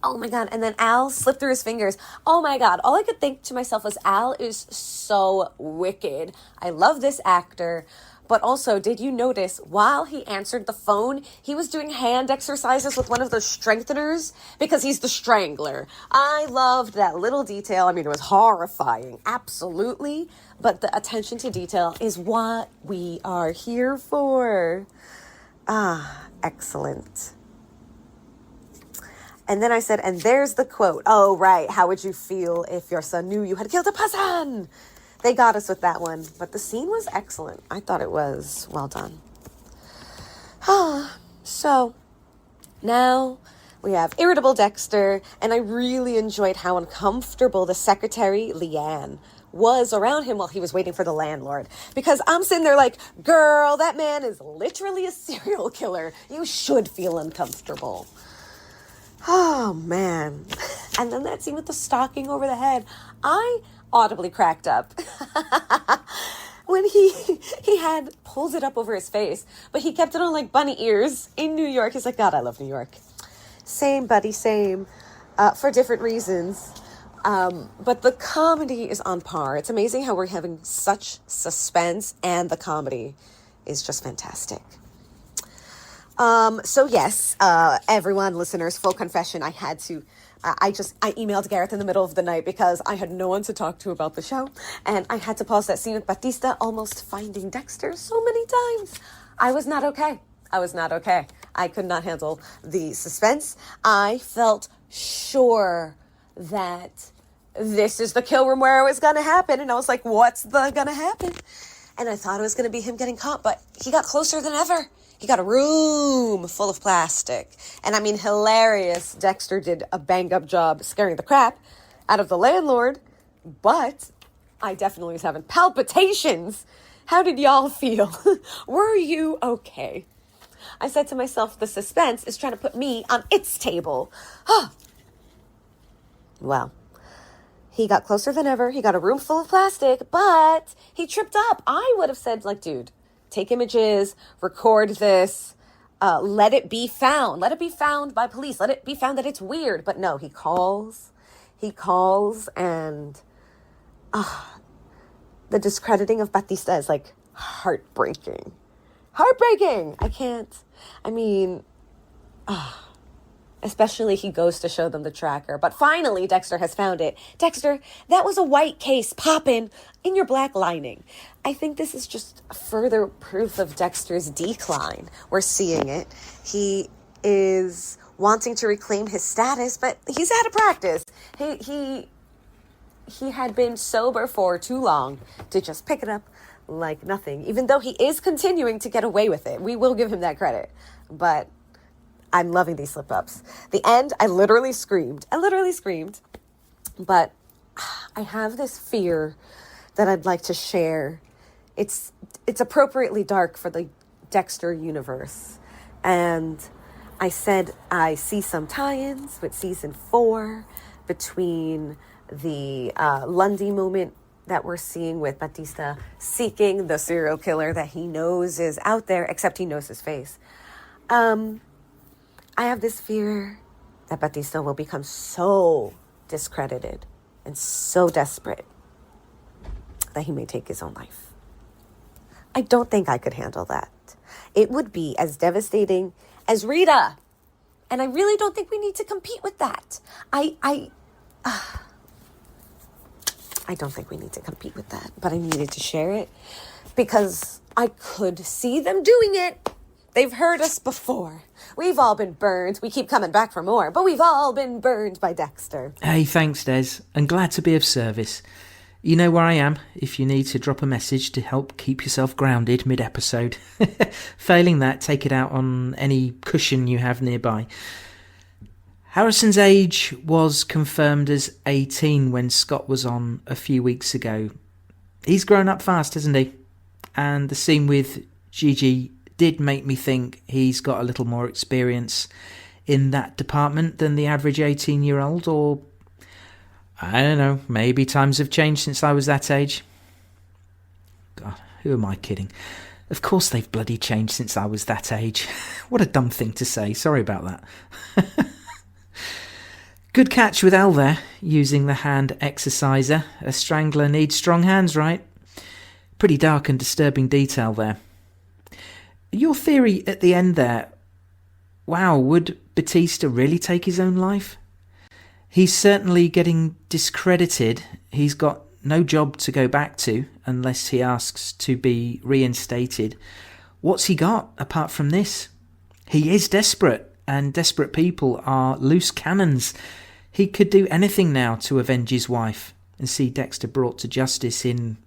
Oh my God, and then Al slipped through his fingers. Oh my God, all I could think to myself was Al is so wicked. I love this actor. But also, did you notice while he answered the phone, he was doing hand exercises with one of those strengtheners because he's the strangler. I loved that little detail. I mean, it was horrifying, absolutely. But the attention to detail is what we are here for. Excellent. And then I said, and there's the quote. Oh, right. How would you feel if your son knew you had killed a person? They got us with that one. But the scene was excellent. I thought it was well done. So now we have irritable Dexter, and I really enjoyed how uncomfortable the secretary, Leanne, was around him while he was waiting for the landlord. Because I'm sitting there like, girl, that man is literally a serial killer. You should feel uncomfortable. Oh, man. And then that scene with the stalking over the head, I audibly cracked up. When he had pulled it up over his face, but he kept it on like bunny ears in New York. He's like, God, I love New York. Same, buddy, same. For different reasons. But the comedy is on par. It's amazing how we're having such suspense, and the comedy is just fantastic. So yes, everyone, listeners, full confession, I had to, I emailed Gareth in the middle of the night because I had no one to talk to about the show, and I had to pause that scene with Batista almost finding Dexter so many times. I was not okay. I could not handle the suspense. I felt sure that this is the kill room where it was going to happen, and I was like, what's going to happen? And I thought it was going to be him getting caught, but he got closer than ever. He got a room full of plastic. And I mean, hilarious. Dexter did a bang-up job scaring the crap out of the landlord. But I definitely was having palpitations. How did y'all feel? Were you okay? I said to myself, the suspense is trying to put me on its table. Well, he got closer than ever. He got a room full of plastic, but he tripped up. I would have said, like, dude, take images, record this, let it be found. Let it be found by police. Let it be found that it's weird. But no, he calls, and the discrediting of Batista is like heartbreaking. I can't. I mean, especially he goes to show them the tracker. But finally, Dexter has found it. Dexter, that was a white case popping in your black lining. I think this is just further proof of Dexter's decline. We're seeing it. He is wanting to reclaim his status, but he's out of practice. He had been sober for too long to just pick it up like nothing, even though he is continuing to get away with it. We will give him that credit. But I'm loving these slip-ups. The end, I literally screamed. But I have this fear that I'd like to share. It's appropriately dark for the Dexter universe. And I said I see some tie-ins with season 4 between the Lundy moment that we're seeing with Batista seeking the serial killer that he knows is out there, except he knows his face. I have this fear that Batista will become so discredited and so desperate that he may take his own life. I don't think I could handle that. It would be as devastating as Rita. And I really don't think we need to compete with that. I don't think we need to compete with that, but I needed to share it because I could see them doing it. They've heard us before. We've all been burned. We keep coming back for more, but we've all been burned by Dexter. Hey, thanks, Des. I'm glad to be of service. You know where I am if you need to drop a message to help keep yourself grounded mid-episode. Failing that, take it out on any cushion you have nearby. Harrison's age was confirmed as 18 when Scott was on a few weeks ago. He's grown up fast, hasn't he? And the scene with Gigi did make me think he's got a little more experience in that department than the average 18-year-old, or I don't know, maybe times have changed since I was that age. God, who am I kidding? Of course they've bloody changed since I was that age. What a dumb thing to say, sorry about that. Good catch with Al there, using the hand exerciser. A strangler needs strong hands, right? Pretty dark and disturbing detail there. Your theory at the end there, wow, would Batista really take his own life? He's certainly getting discredited. He's got no job to go back to unless he asks to be reinstated. What's he got apart from this? He is desperate, and desperate people are loose cannons. He could do anything now to avenge his wife and see Dexter brought to justice in,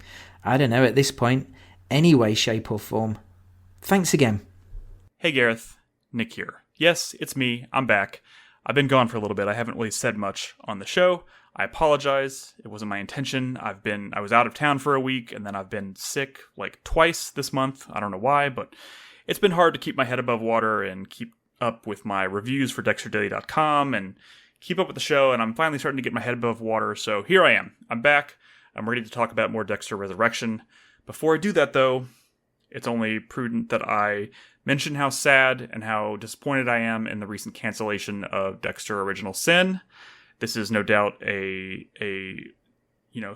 I don't know, at this point, any way, shape or form. Thanks again. Hey Gareth, Nick here. Yes, it's me. I'm back. I've been gone for a little bit. I haven't really said much on the show. I apologize. It wasn't my intention. I was out of town for a week, and then I've been sick like twice this month. I don't know why, but it's been hard to keep my head above water and keep up with my reviews for DexterDaily.com and keep up with the show, and I'm finally starting to get my head above water, so here I am. I'm back. I'm ready to talk about more Dexter Resurrection. Before I do that, though, it's only prudent that I mention how sad and how disappointed I am in the recent cancellation of Dexter Original Sin. This is no doubt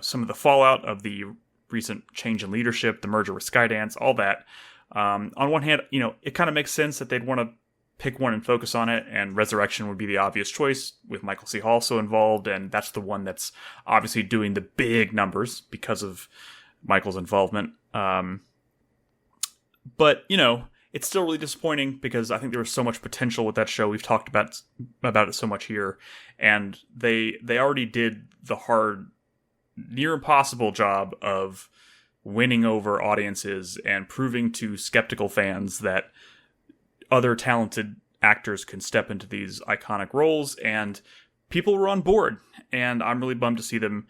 some of the fallout of the recent change in leadership, the merger with Skydance, all that. On one hand, it kind of makes sense that they'd want to pick one and focus on it, and Resurrection would be the obvious choice with Michael C. Hall so involved, and that's the one that's obviously doing the big numbers because of Michael's involvement. But, it's still really disappointing because I think there was so much potential with that show. We've talked about it so much here, and they already did the hard, near impossible job of winning over audiences and proving to skeptical fans that other talented actors can step into these iconic roles, and people were on board, and I'm really bummed to see them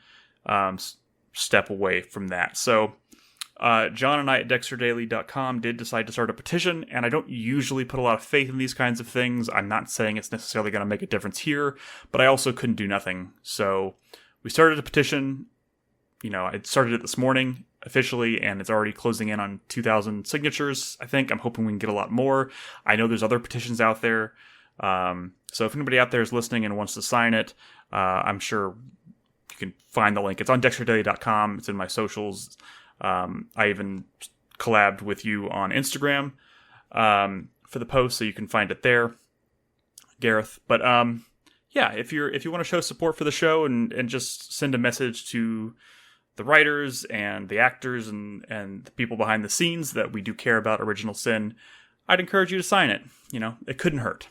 step away from that. So John and I at DexterDaily.com did decide to start a petition, and I don't usually put a lot of faith in these kinds of things. I'm not saying it's necessarily going to make a difference here, but I also couldn't do nothing. So we started a petition. I started it this morning officially, and it's already closing in on 2,000 signatures, I think. I'm hoping we can get a lot more. I know there's other petitions out there. So if anybody out there is listening and wants to sign it, I'm sure you can find the link. It's on DexterDaily.com. It's in my socials. I even collabed with you on Instagram for the post, so you can find it there, Gareth. But if you want to show support for the show and just send a message to the writers and the actors and the people behind the scenes that we do care about Original Sin, I'd encourage you to sign it. It couldn't hurt.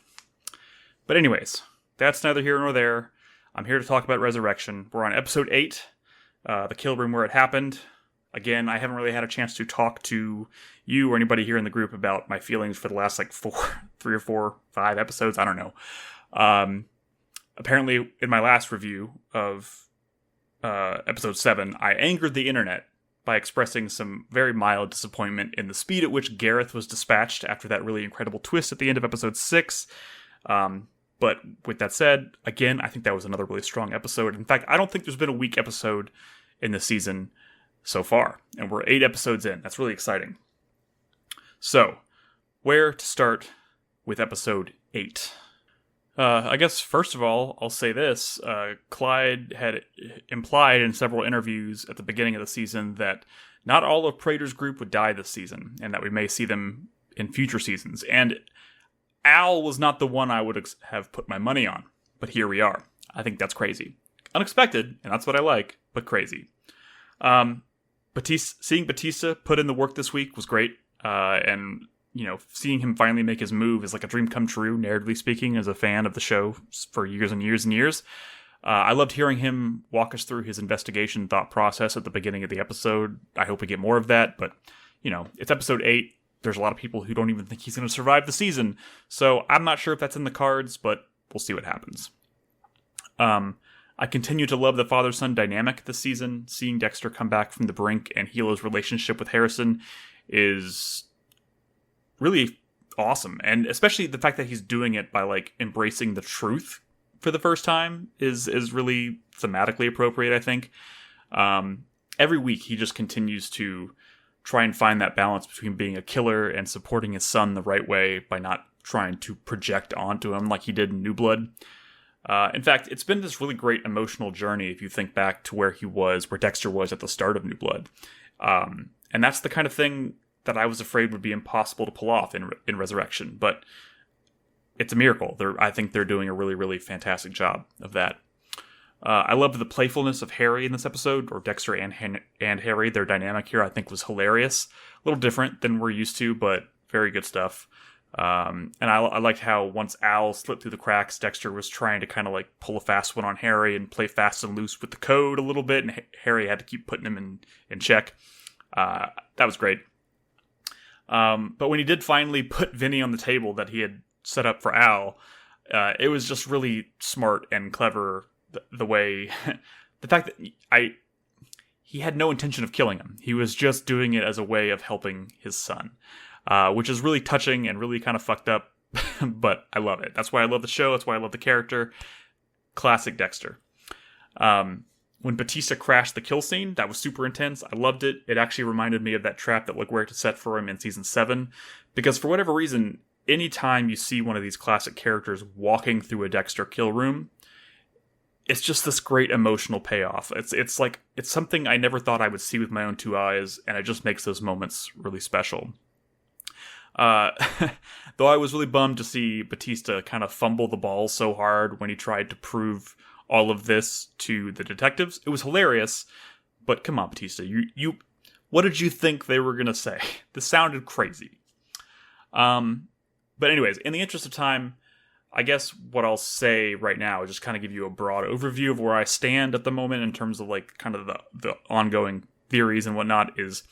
But anyways, that's neither here nor there. I'm here to talk about Resurrection. We're on episode 8, the kill room where it happened. Again, I haven't really had a chance to talk to you or anybody here in the group about my feelings for the last 3 or 4, 5 episodes. I don't know. Apparently, in my last review of episode 7, I angered the internet by expressing some very mild disappointment in the speed at which Gareth was dispatched after that really incredible twist at the end of episode 6. But with that said, again, I think that was another really strong episode. In fact, I don't think there's been a weak episode in the season so far, and we're 8 episodes in. That's really exciting. So, where to start with episode 8? I guess, first of all, I'll say this. Clyde had implied in several interviews at the beginning of the season that not all of Prater's group would die this season, and that we may see them in future seasons. And Al was not the one I would have put my money on, but here we are. I think that's crazy. Unexpected, and that's what I like, but crazy. Seeing Batista put in the work this week was great, and seeing him finally make his move is like a dream come true, narratively speaking, as a fan of the show for years and years and years. I loved hearing him walk us through his investigation thought process at the beginning of the episode. I hope we get more of that, but, it's episode 8. There's a lot of people who don't even think he's going to survive the season, so I'm not sure if that's in the cards, but we'll see what happens. I continue to love the father-son dynamic this season. Seeing Dexter come back from the brink and Hilo's relationship with Harrison is really awesome. And especially the fact that he's doing it by embracing the truth for the first time is really thematically appropriate, I think. Every week he just continues to try and find that balance between being a killer and supporting his son the right way by not trying to project onto him like he did in New Blood. In fact, it's been this really great emotional journey if you think back to where Dexter was at the start of New Blood. And that's the kind of thing that I was afraid would be impossible to pull off in Resurrection. But it's a miracle. I think they're doing a really, really fantastic job of that. I loved the playfulness of Harry in this episode, or Dexter and Harry. Their dynamic here, I think, was hilarious. A little different than we're used to, but very good stuff. And I liked how once Al slipped through the cracks, Dexter was trying to kind of like pull a fast one on Harry and play fast and loose with the code a little bit, and Harry had to keep putting him in check. That was great. But when he did finally put Vinny on the table that he had set up for Al, it was just really smart and clever. The way, the fact that he had no intention of killing him. He was just doing it as a way of helping his son, which is really touching and really kind of fucked up, but I love it. That's why I love the show. That's why I love the character. Classic Dexter. When Batista crashed the kill scene, that was super intense. I loved it. It actually reminded me of that trap that LeGuerta set for him in season 7, because for whatever reason, anytime you see one of these classic characters walking through a Dexter kill room, it's just this great emotional payoff. It's like, it's something I never thought I would see with my own 2 eyes, and it just makes those moments really special. Though I was really bummed to see Batista kind of fumble the ball so hard when he tried to prove all of this to the detectives. It was hilarious, but come on, Batista, you what did you think they were gonna say? This sounded crazy. But anyways, in the interest of time, I guess what I'll say right now is just kind of give you a broad overview of where I stand at the moment in terms of like kind of the ongoing theories and whatnot. Is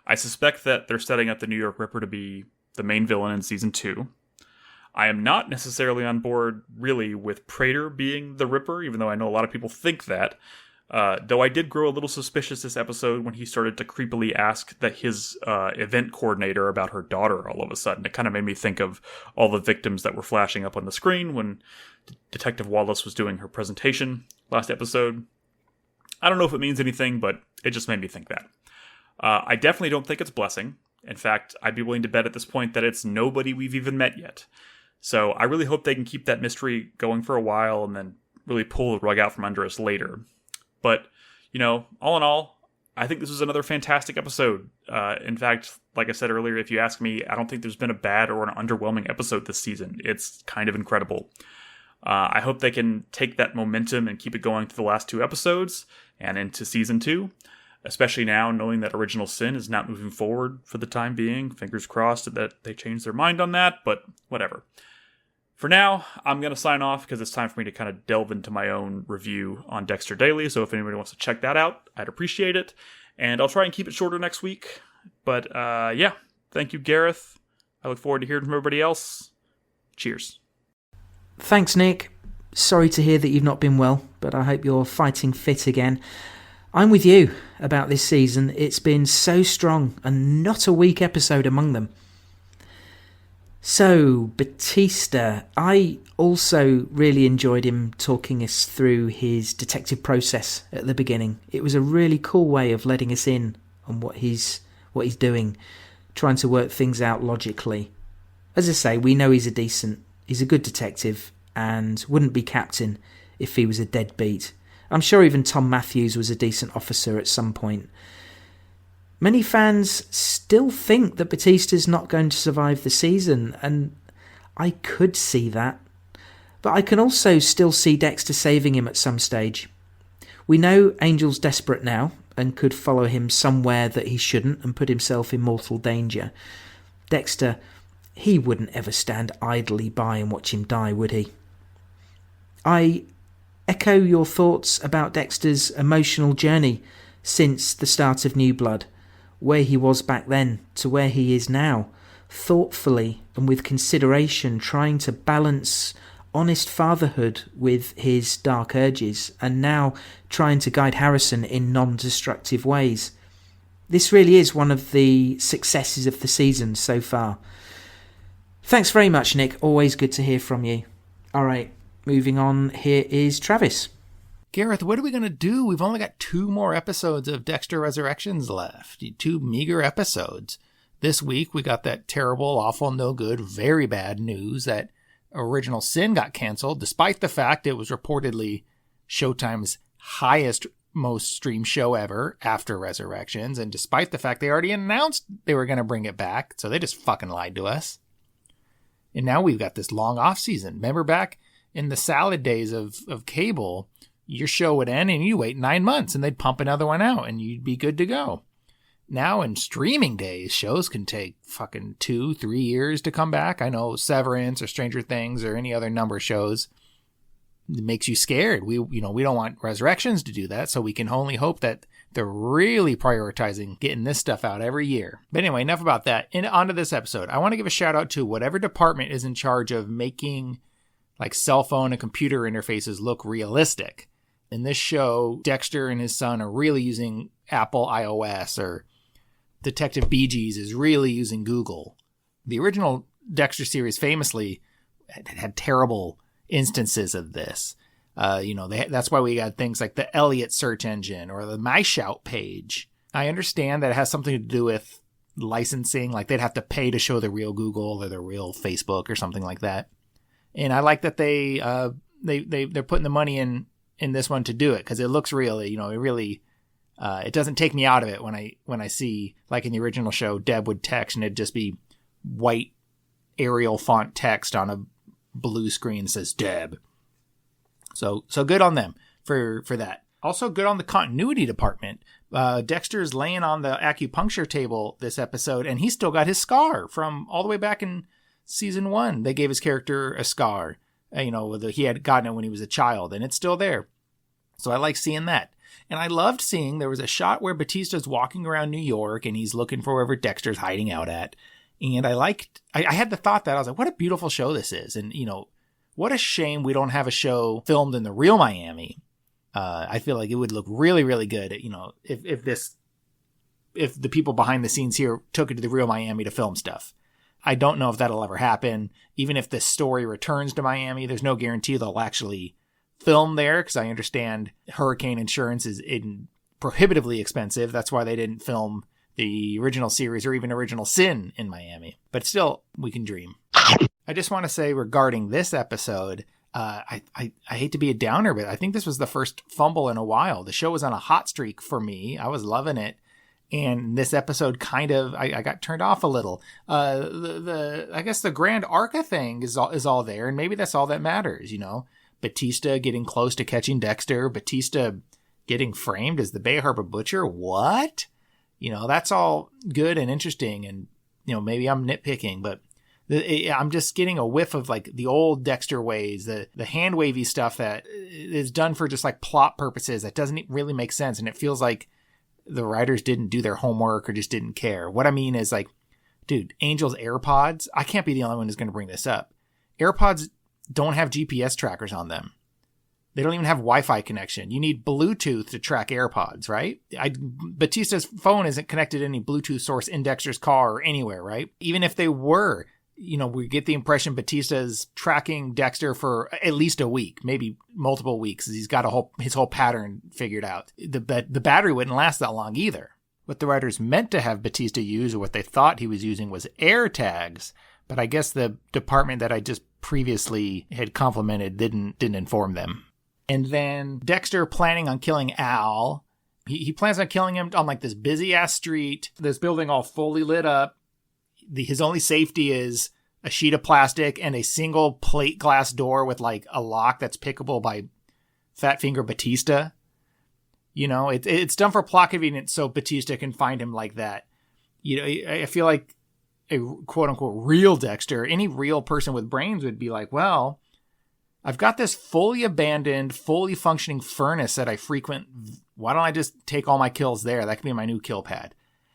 I suspect that they're setting up the New York Ripper to be the main villain in season 2. I am not necessarily on board really with Prater being the Ripper, even though I know a lot of people think that. Though I did grow a little suspicious this episode when he started to creepily ask that his event coordinator about her daughter all of a sudden. It kind of made me think of all the victims that were flashing up on the screen when Detective Wallace was doing her presentation last episode. I don't know if it means anything, but it just made me think that. I definitely don't think it's Blessing. In fact, I'd be willing to bet at this point that it's nobody we've even met yet. So I really hope they can keep that mystery going for a while and then really pull the rug out from under us later. But, you know, all in all, I think this was another fantastic episode. In fact, like I said earlier, if you ask me, I don't think there's been a bad or an underwhelming episode this season. It's kind of incredible. I hope they can take that momentum and keep it going through the last 2 episodes and into season 2, especially now knowing that Original Sin is not moving forward for the time being. Fingers crossed that they change their mind on that, but whatever. For now, I'm going to sign off because it's time for me to kind of delve into my own review on Dexter Daily. So if anybody wants to check that out, I'd appreciate it. And I'll try and keep it shorter next week. But yeah, thank you, Gareth. I look forward to hearing from everybody else. Cheers. Thanks, Nick. Sorry to hear that you've not been well, but I hope you're fighting fit again. I'm with you about this season. It's been so strong and not a weak episode among them. So, Batista, I also really enjoyed him talking us through his detective process at the beginning. It was a really cool way of letting us in on what he's doing, trying to work things out logically. As I say, we know he's a good detective and wouldn't be captain if he was a deadbeat. I'm sure even Tom Matthews was a decent officer at some point. Many fans still think that Batista's not going to survive the season, and I could see that. But I can also still see Dexter saving him at some stage. We know Angel's desperate now, and could follow him somewhere that he shouldn't and put himself in mortal danger. Dexter, he wouldn't ever stand idly by and watch him die, would he? I echo your thoughts about Dexter's emotional journey since the start of New Blood. Where he was back then to where he is now, thoughtfully and with consideration, trying to balance honest fatherhood with his dark urges, and now trying to guide Harrison in non-destructive ways. This really is one of the successes of the season so far. Thanks very much, Nick. Always good to hear from you. All right, moving on, here is Travis. Gareth, what are we going to do? We've only got 2 more episodes of Dexter Resurrections left. 2 meager episodes. This week, we got that terrible, awful, no good, very bad news that Original Sin got canceled, despite the fact it was reportedly Showtime's highest, most streamed show ever after Resurrections, and despite the fact they already announced they were going to bring it back, so they just fucking lied to us. And now we've got this long off season. Remember back in the salad days of cable, your show would end and you wait 9 months and they'd pump another one out and you'd be good to go. Now in streaming days, shows can take fucking 2-3 years to come back. I know Severance or Stranger Things or any other number of shows. It makes you scared. We don't want Resurrections to do that, so we can only hope that they're really prioritizing getting this stuff out every year. But anyway, enough about that. And on to this episode. I want to give a shout out to whatever department is in charge of making like cell phone and computer interfaces look realistic. In this show, Dexter and his son are really using Apple iOS, or Detective Bee Gees is really using Google. The original Dexter series famously had terrible instances of this. That's why we got things like the Elliott search engine or the My Shout page. I understand that it has something to do with licensing, like they'd have to pay to show the real Google or the real Facebook or something like that. And I like that they're putting the money in this one to do it, because it looks real. It really it doesn't take me out of it when I see, like in the original show, Deb would text and it'd just be white Arial font text on a blue screen that says Deb. So good on them for that. Also good on the continuity department. Dexter's laying on the acupuncture table this episode, and he's still got his scar from all the way back in season 1. They gave his character a scar. He had gotten it when he was a child, and it's still there. So I like seeing that. And I loved seeing there was a shot where Batista's walking around New York, and he's looking for wherever Dexter's hiding out at. And I had the thought that I was like, what a beautiful show this is. And, what a shame we don't have a show filmed in the real Miami. I feel like it would look really, really good, if the people behind the scenes here took it to the real Miami to film stuff. I don't know if that'll ever happen. Even if this story returns to Miami, there's no guarantee they'll actually film there, because I understand hurricane insurance is prohibitively expensive. That's why they didn't film the original series or even Original Sin in Miami. But still, we can dream. I just want to say regarding this episode, I hate to be a downer, but I think this was the first fumble in a while. The show was on a hot streak for me. I was loving it. And this episode I got turned off a little. I guess the Grand Arca thing is all there, and maybe that's all that matters, Batista getting close to catching Dexter, Batista getting framed as the Bay Harbor Butcher. What? That's all good and interesting, and maybe I'm nitpicking, but I'm just getting a whiff of like the old Dexter ways, the hand wavy stuff that is done for just like plot purposes that doesn't really make sense, and it feels like the writers didn't do their homework or just didn't care. What I mean is, like, dude, Angel's AirPods, I can't be the only one who's going to bring this up. AirPods don't have GPS trackers on them. They don't even have Wi-Fi connection. You need Bluetooth to track AirPods, right? Batista's phone isn't connected to any Bluetooth source in Dexter's car or anywhere, right? Even if they were, we get the impression Batista's tracking Dexter for at least a week, maybe multiple weeks. He's got his whole pattern figured out. The battery wouldn't last that long either. What the writers meant to have Batista use, or what they thought he was using, was air tags. But I guess the department that I just previously had complimented didn't inform them. And then Dexter planning on killing Al. He plans on killing him on like this busy ass street. This building all fully lit up. His only safety is a sheet of plastic and a single plate glass door with like a lock that's pickable by Fat Finger Batista. It's done for plot convenience so Batista can find him like that. I feel like a quote unquote real Dexter, any real person with brains would be like, well, I've got this fully abandoned, fully functioning furnace that I frequent. Why don't I just take all my kills there? That could be my new kill pad.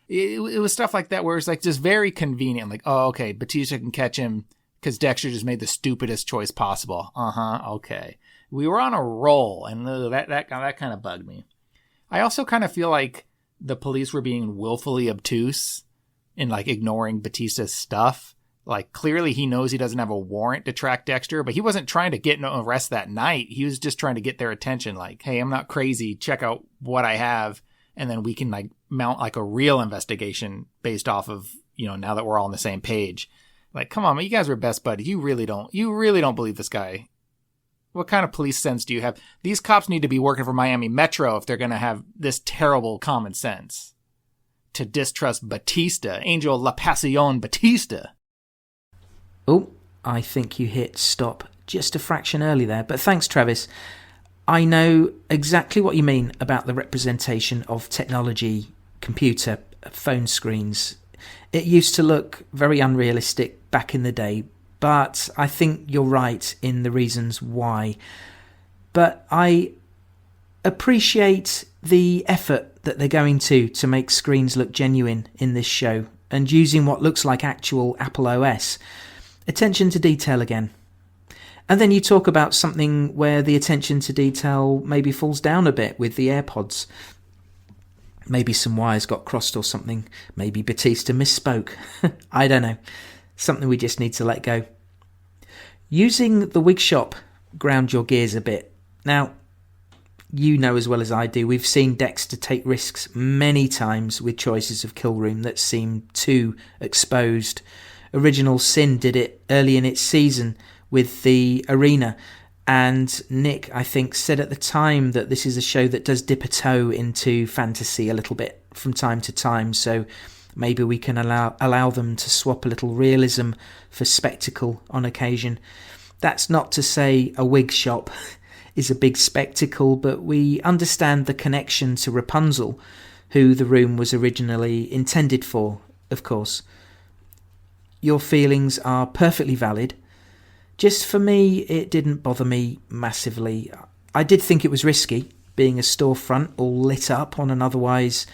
It was stuff like that where it's like just very convenient. Like, oh, okay, Batista can catch him because Dexter just made the stupidest choice possible. Okay. We were on a roll, and that kind of bugged me. I also kind of feel like the police were being willfully obtuse in like ignoring Batista's stuff. Like, clearly he knows he doesn't have a warrant to track Dexter, but he wasn't trying to get an arrest that night. He was just trying to get their attention. Like, hey, I'm not crazy. Check out what I have. And then we can like mount like a real investigation based off of, now that we're all on the same page. Like, come on, man, you guys were best buddies. You really don't believe this guy. What kind of police sense do you have? These cops need to be working for Miami Metro if they're going to have this terrible common sense to distrust Batista, Angel La Pasión Batista. Oh, I think you hit stop just a fraction early there, but thanks, Travis. I know exactly what you mean about the representation of technology, computer, phone screens. It used to look very unrealistic back in the day, but I think you're right in the reasons why. But I appreciate the effort that they're going to make screens look genuine in this show, and using what looks like actual Apple OS. Attention to detail again. And then you talk about something where the attention to detail maybe falls down a bit with the AirPods. Maybe some wires got crossed or something. Maybe Batista misspoke. I don't know. Something we just need to let go. Using the wig shop ground your gears a bit. Now, you know as well as I do, we've seen Dexter take risks many times with choices of kill room that seem too exposed. Original Sin did it early in its season with the arena, and Nick, I think, said at the time that this is a show that does dip a toe into fantasy a little bit from time to time, so maybe we can allow them to swap a little realism for spectacle on occasion. That's not to say a wig shop is a big spectacle, but we understand the connection to Rapunzel, who the room was originally intended for, of course. Your feelings are perfectly valid. Just for me, it didn't bother me massively. I did think it was risky, being a storefront all lit up on an otherwise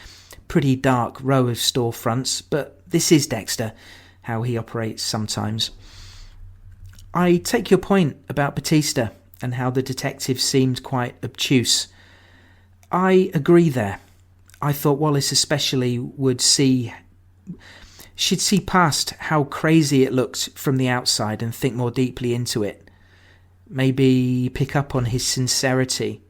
pretty dark row of storefronts, but this is Dexter, how he operates sometimes. I take your point about Batista and how the detective seemed quite obtuse. I agree there. I thought Wallace especially she'd see past how crazy it looked from the outside and think more deeply into it. Maybe pick up on his sincerity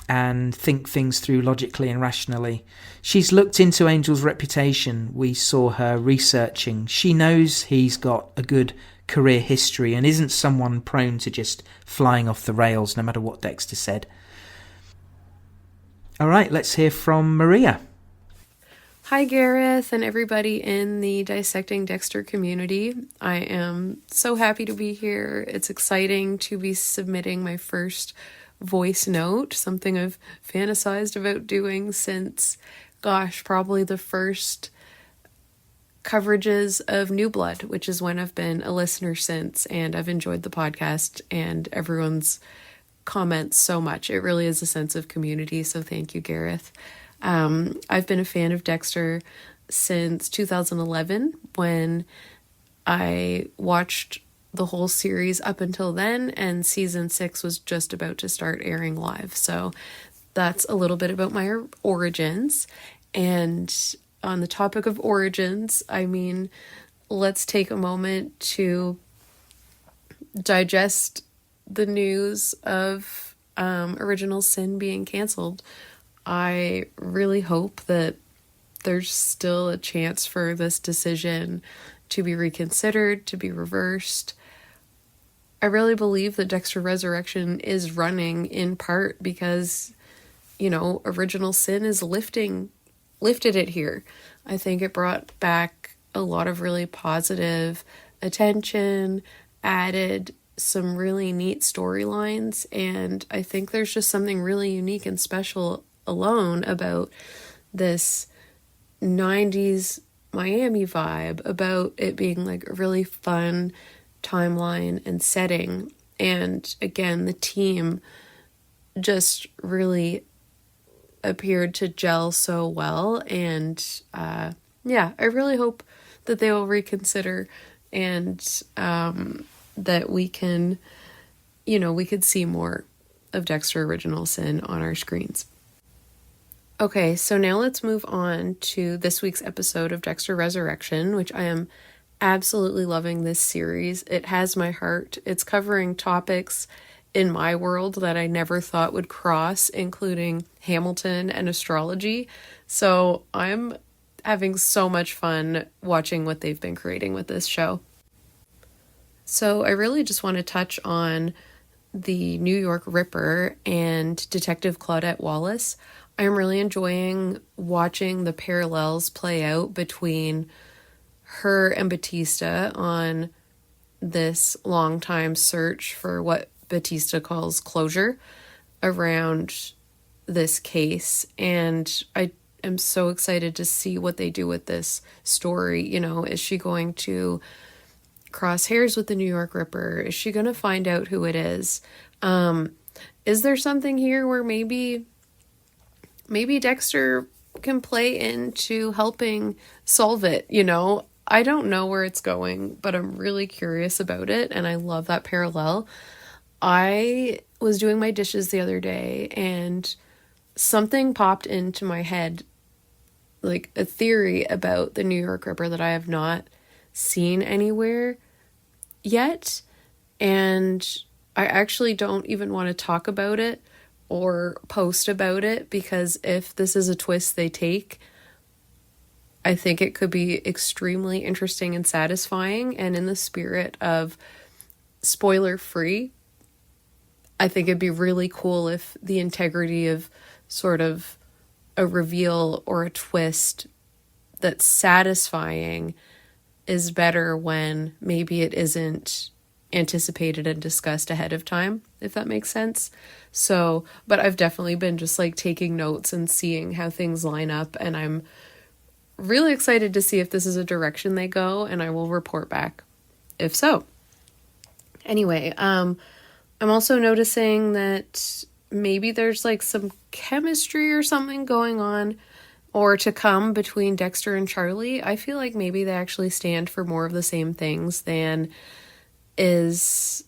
and think things through logically and rationally. She's looked into Angel's reputation. We saw her researching. She knows he's got a good career history and isn't someone prone to just flying off the rails no matter what Dexter said. All right, let's hear from Maria. Hi, Gareth, and everybody in the Dissecting Dexter community. I am so happy to be here. It's exciting to be submitting my first voice note, something I've fantasized about doing since, probably the first coverages of New Blood, which is when I've been a listener since, and I've enjoyed the podcast and everyone's comments so much. It really is a sense of community, so thank you, Gareth. I've been a fan of Dexter since 2011 when I watched the whole series up until then, and season 6 was just about to start airing live. So that's a little bit about my origins. And on the topic of origins, I mean, let's take a moment to digest the news of Original Sin being canceled. I really hope that there's still a chance for this decision to be reconsidered, to be reversed. I really believe that Dexter Resurrection is running in part because, Original Sin is lifted it here. I think it brought back a lot of really positive attention, added some really neat storylines, and I think there's just something really unique and special alone about this 90s Miami vibe, about it being like a really fun timeline and setting. And again, the team just really appeared to gel so well. And I really hope that they will reconsider and that we can, we could see more of Dexter Original Sin on our screens. Okay, so now let's move on to this week's episode of Dexter Resurrection, which I am absolutely loving this series. It has my heart. It's covering topics in my world that I never thought would cross, including Hamilton and astrology. So I'm having so much fun watching what they've been creating with this show. So I really just want to touch on the New York Ripper and Detective Claudette Wallace. I'm really enjoying watching the parallels play out between her and Batista on this long time search for what Batista calls closure. around this case, and I am so excited to see what they do with this story. You know, is she going to cross hairs with the New York Ripper? Is she going to find out who it is? Is there something here where maybe Dexter can play into helping solve it? You know, I don't know where it's going, but I'm really curious about it, and I love that parallel. I was doing my dishes the other day, and something popped into my head, like a theory about the New York Ripper that I have not seen anywhere yet, and I actually don't even want to talk about it or post about it, because if this is a twist they take, I think it could be extremely interesting and satisfying. And in the spirit of spoiler free, I think it'd be really cool if the integrity of sort of a reveal or a twist that's satisfying is better when maybe it isn't anticipated and discussed ahead of time, if that makes sense. So, but I've definitely been just like taking notes and seeing how things line up, and I'm really excited to see if this is a direction they go, and I will report back if so. Anyway, I'm also noticing that maybe there's like some chemistry or something going on or to come between Dexter and Charlie. I feel like maybe they actually stand for more of the same things than is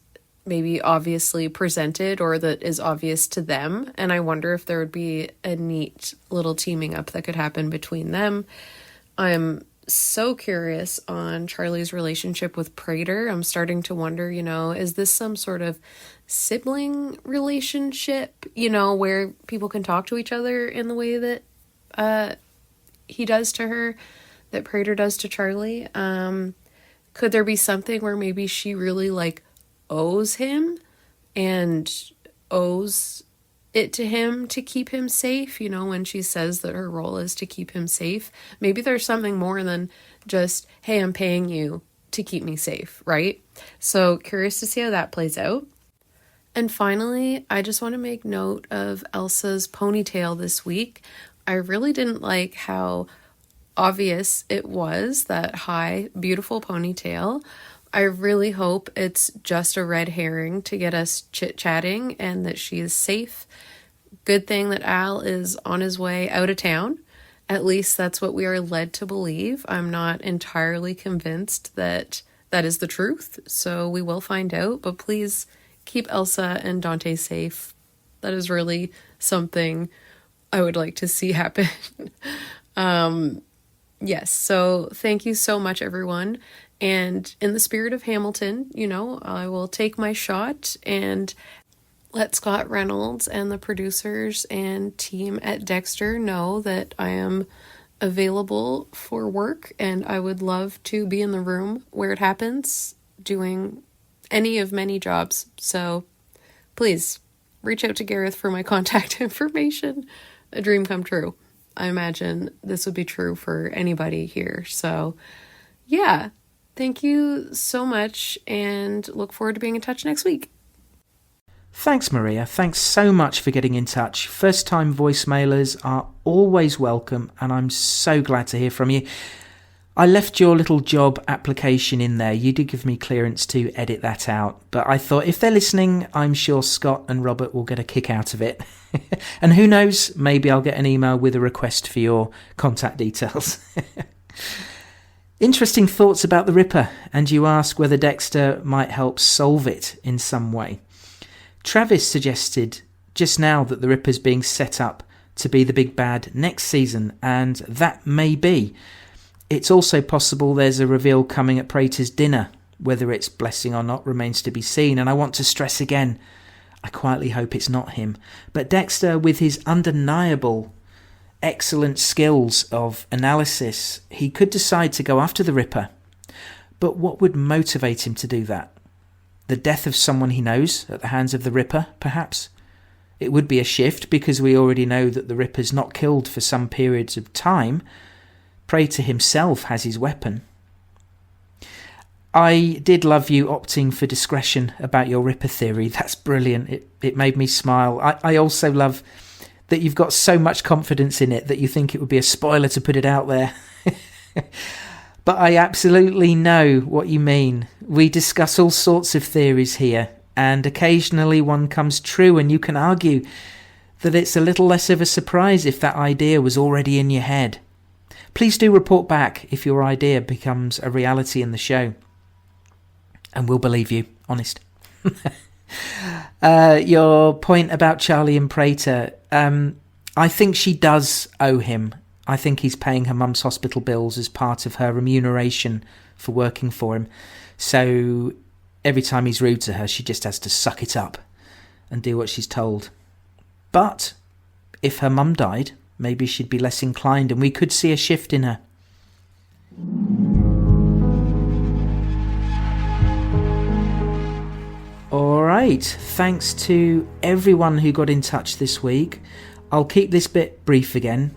maybe obviously presented or that is obvious to them. And I wonder if there would be a neat little teaming up that could happen between them. I'm so curious on Charlie's relationship with Prater. I'm starting to wonder, you know, is this some sort of sibling relationship, you know, where people can talk to each other in the way that he does to her, that Prater does to Charlie? Could there be something where maybe she really like owes him and owes it to him to keep him safe, you know, when she says that her role is to keep him safe? Maybe there's something more than just, hey, I'm paying you to keep me safe, right? So curious to see how that plays out. And finally, I just want to make note of Elsa's ponytail this week. I really didn't like how obvious it was, that high, beautiful ponytail. I really hope it's just a red herring to get us chit-chatting and that she is safe. Good thing that Al is on his way out of town. At least that's what we are led to believe. I'm not entirely convinced that that is the truth, so we will find out. But please keep Elsa and Dante safe. That is really something I would like to see happen. Yes, so thank you so much, everyone. And in the spirit of Hamilton, you know, I will take my shot and let Scott Reynolds and the producers and team at Dexter know that I am available for work, and I would love to be in the room where it happens, doing any of many jobs. So please reach out to Gareth for my contact information. A dream come true. I imagine this would be true for anybody here. So yeah, thank you so much, and look forward to being in touch next week. Thanks, Maria. Thanks so much for getting in touch. First-time voicemailers are always welcome, and I'm so glad to hear from you. I left your little job application in there. You did give me clearance to edit that out, but I thought if they're listening, I'm sure Scott and Robert will get a kick out of it. And who knows, maybe I'll get an email with a request for your contact details. Interesting thoughts about the Ripper, and you ask whether Dexter might help solve it in some way. Travis suggested just now that the Ripper's being set up to be the big bad next season, and that may be. It's also possible there's a reveal coming at Prater's dinner. Whether it's blessing or not remains to be seen, and I want to stress again, I quietly hope it's not him. But Dexter, with his undeniable excellent skills of analysis, he could decide to go after the Ripper. But what would motivate him to do that? The death of someone he knows at the hands of the Ripper, perhaps? It would be a shift, because we already know that the Ripper's not killed for some periods of time. Prater himself has his weapon. I did love you opting for discretion about your Ripper theory. That's brilliant. It made me smile. I also love that you've got so much confidence in it that you think it would be a spoiler to put it out there. But I absolutely know what you mean. We discuss all sorts of theories here, and occasionally one comes true, and you can argue that it's a little less of a surprise if that idea was already in your head. Please do report back if your idea becomes a reality in the show. And we'll believe you, honest. Your point about Charlie and Prater, I think she does owe him. I think he's paying her mum's hospital bills as part of her remuneration for working for him. So every time he's rude to her, she just has to suck it up and do what she's told. But if her mum died, maybe she'd be less inclined and we could see a shift in her. Alright, thanks to everyone who got in touch this week. I'll keep this bit brief again,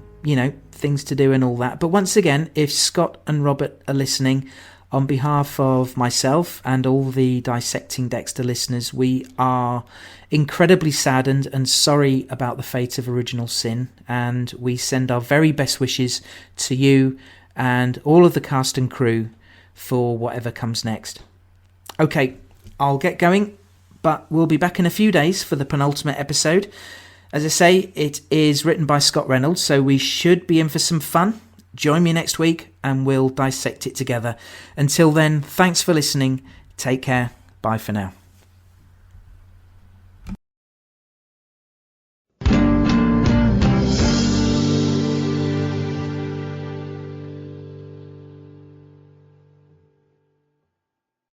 things to do and all that. But once again, if Scott and Robert are listening, on behalf of myself and all the Dissecting Dexter listeners, we are incredibly saddened and sorry about the fate of Original Sin, and we send our very best wishes to you and all of the cast and crew for whatever comes next. Okay, I'll get going, but we'll be back in a few days for the penultimate episode. As I say, it is written by Scott Reynolds, so we should be in for some fun. Join me next week and we'll dissect it together. Until then, thanks for listening. Take care. Bye for now.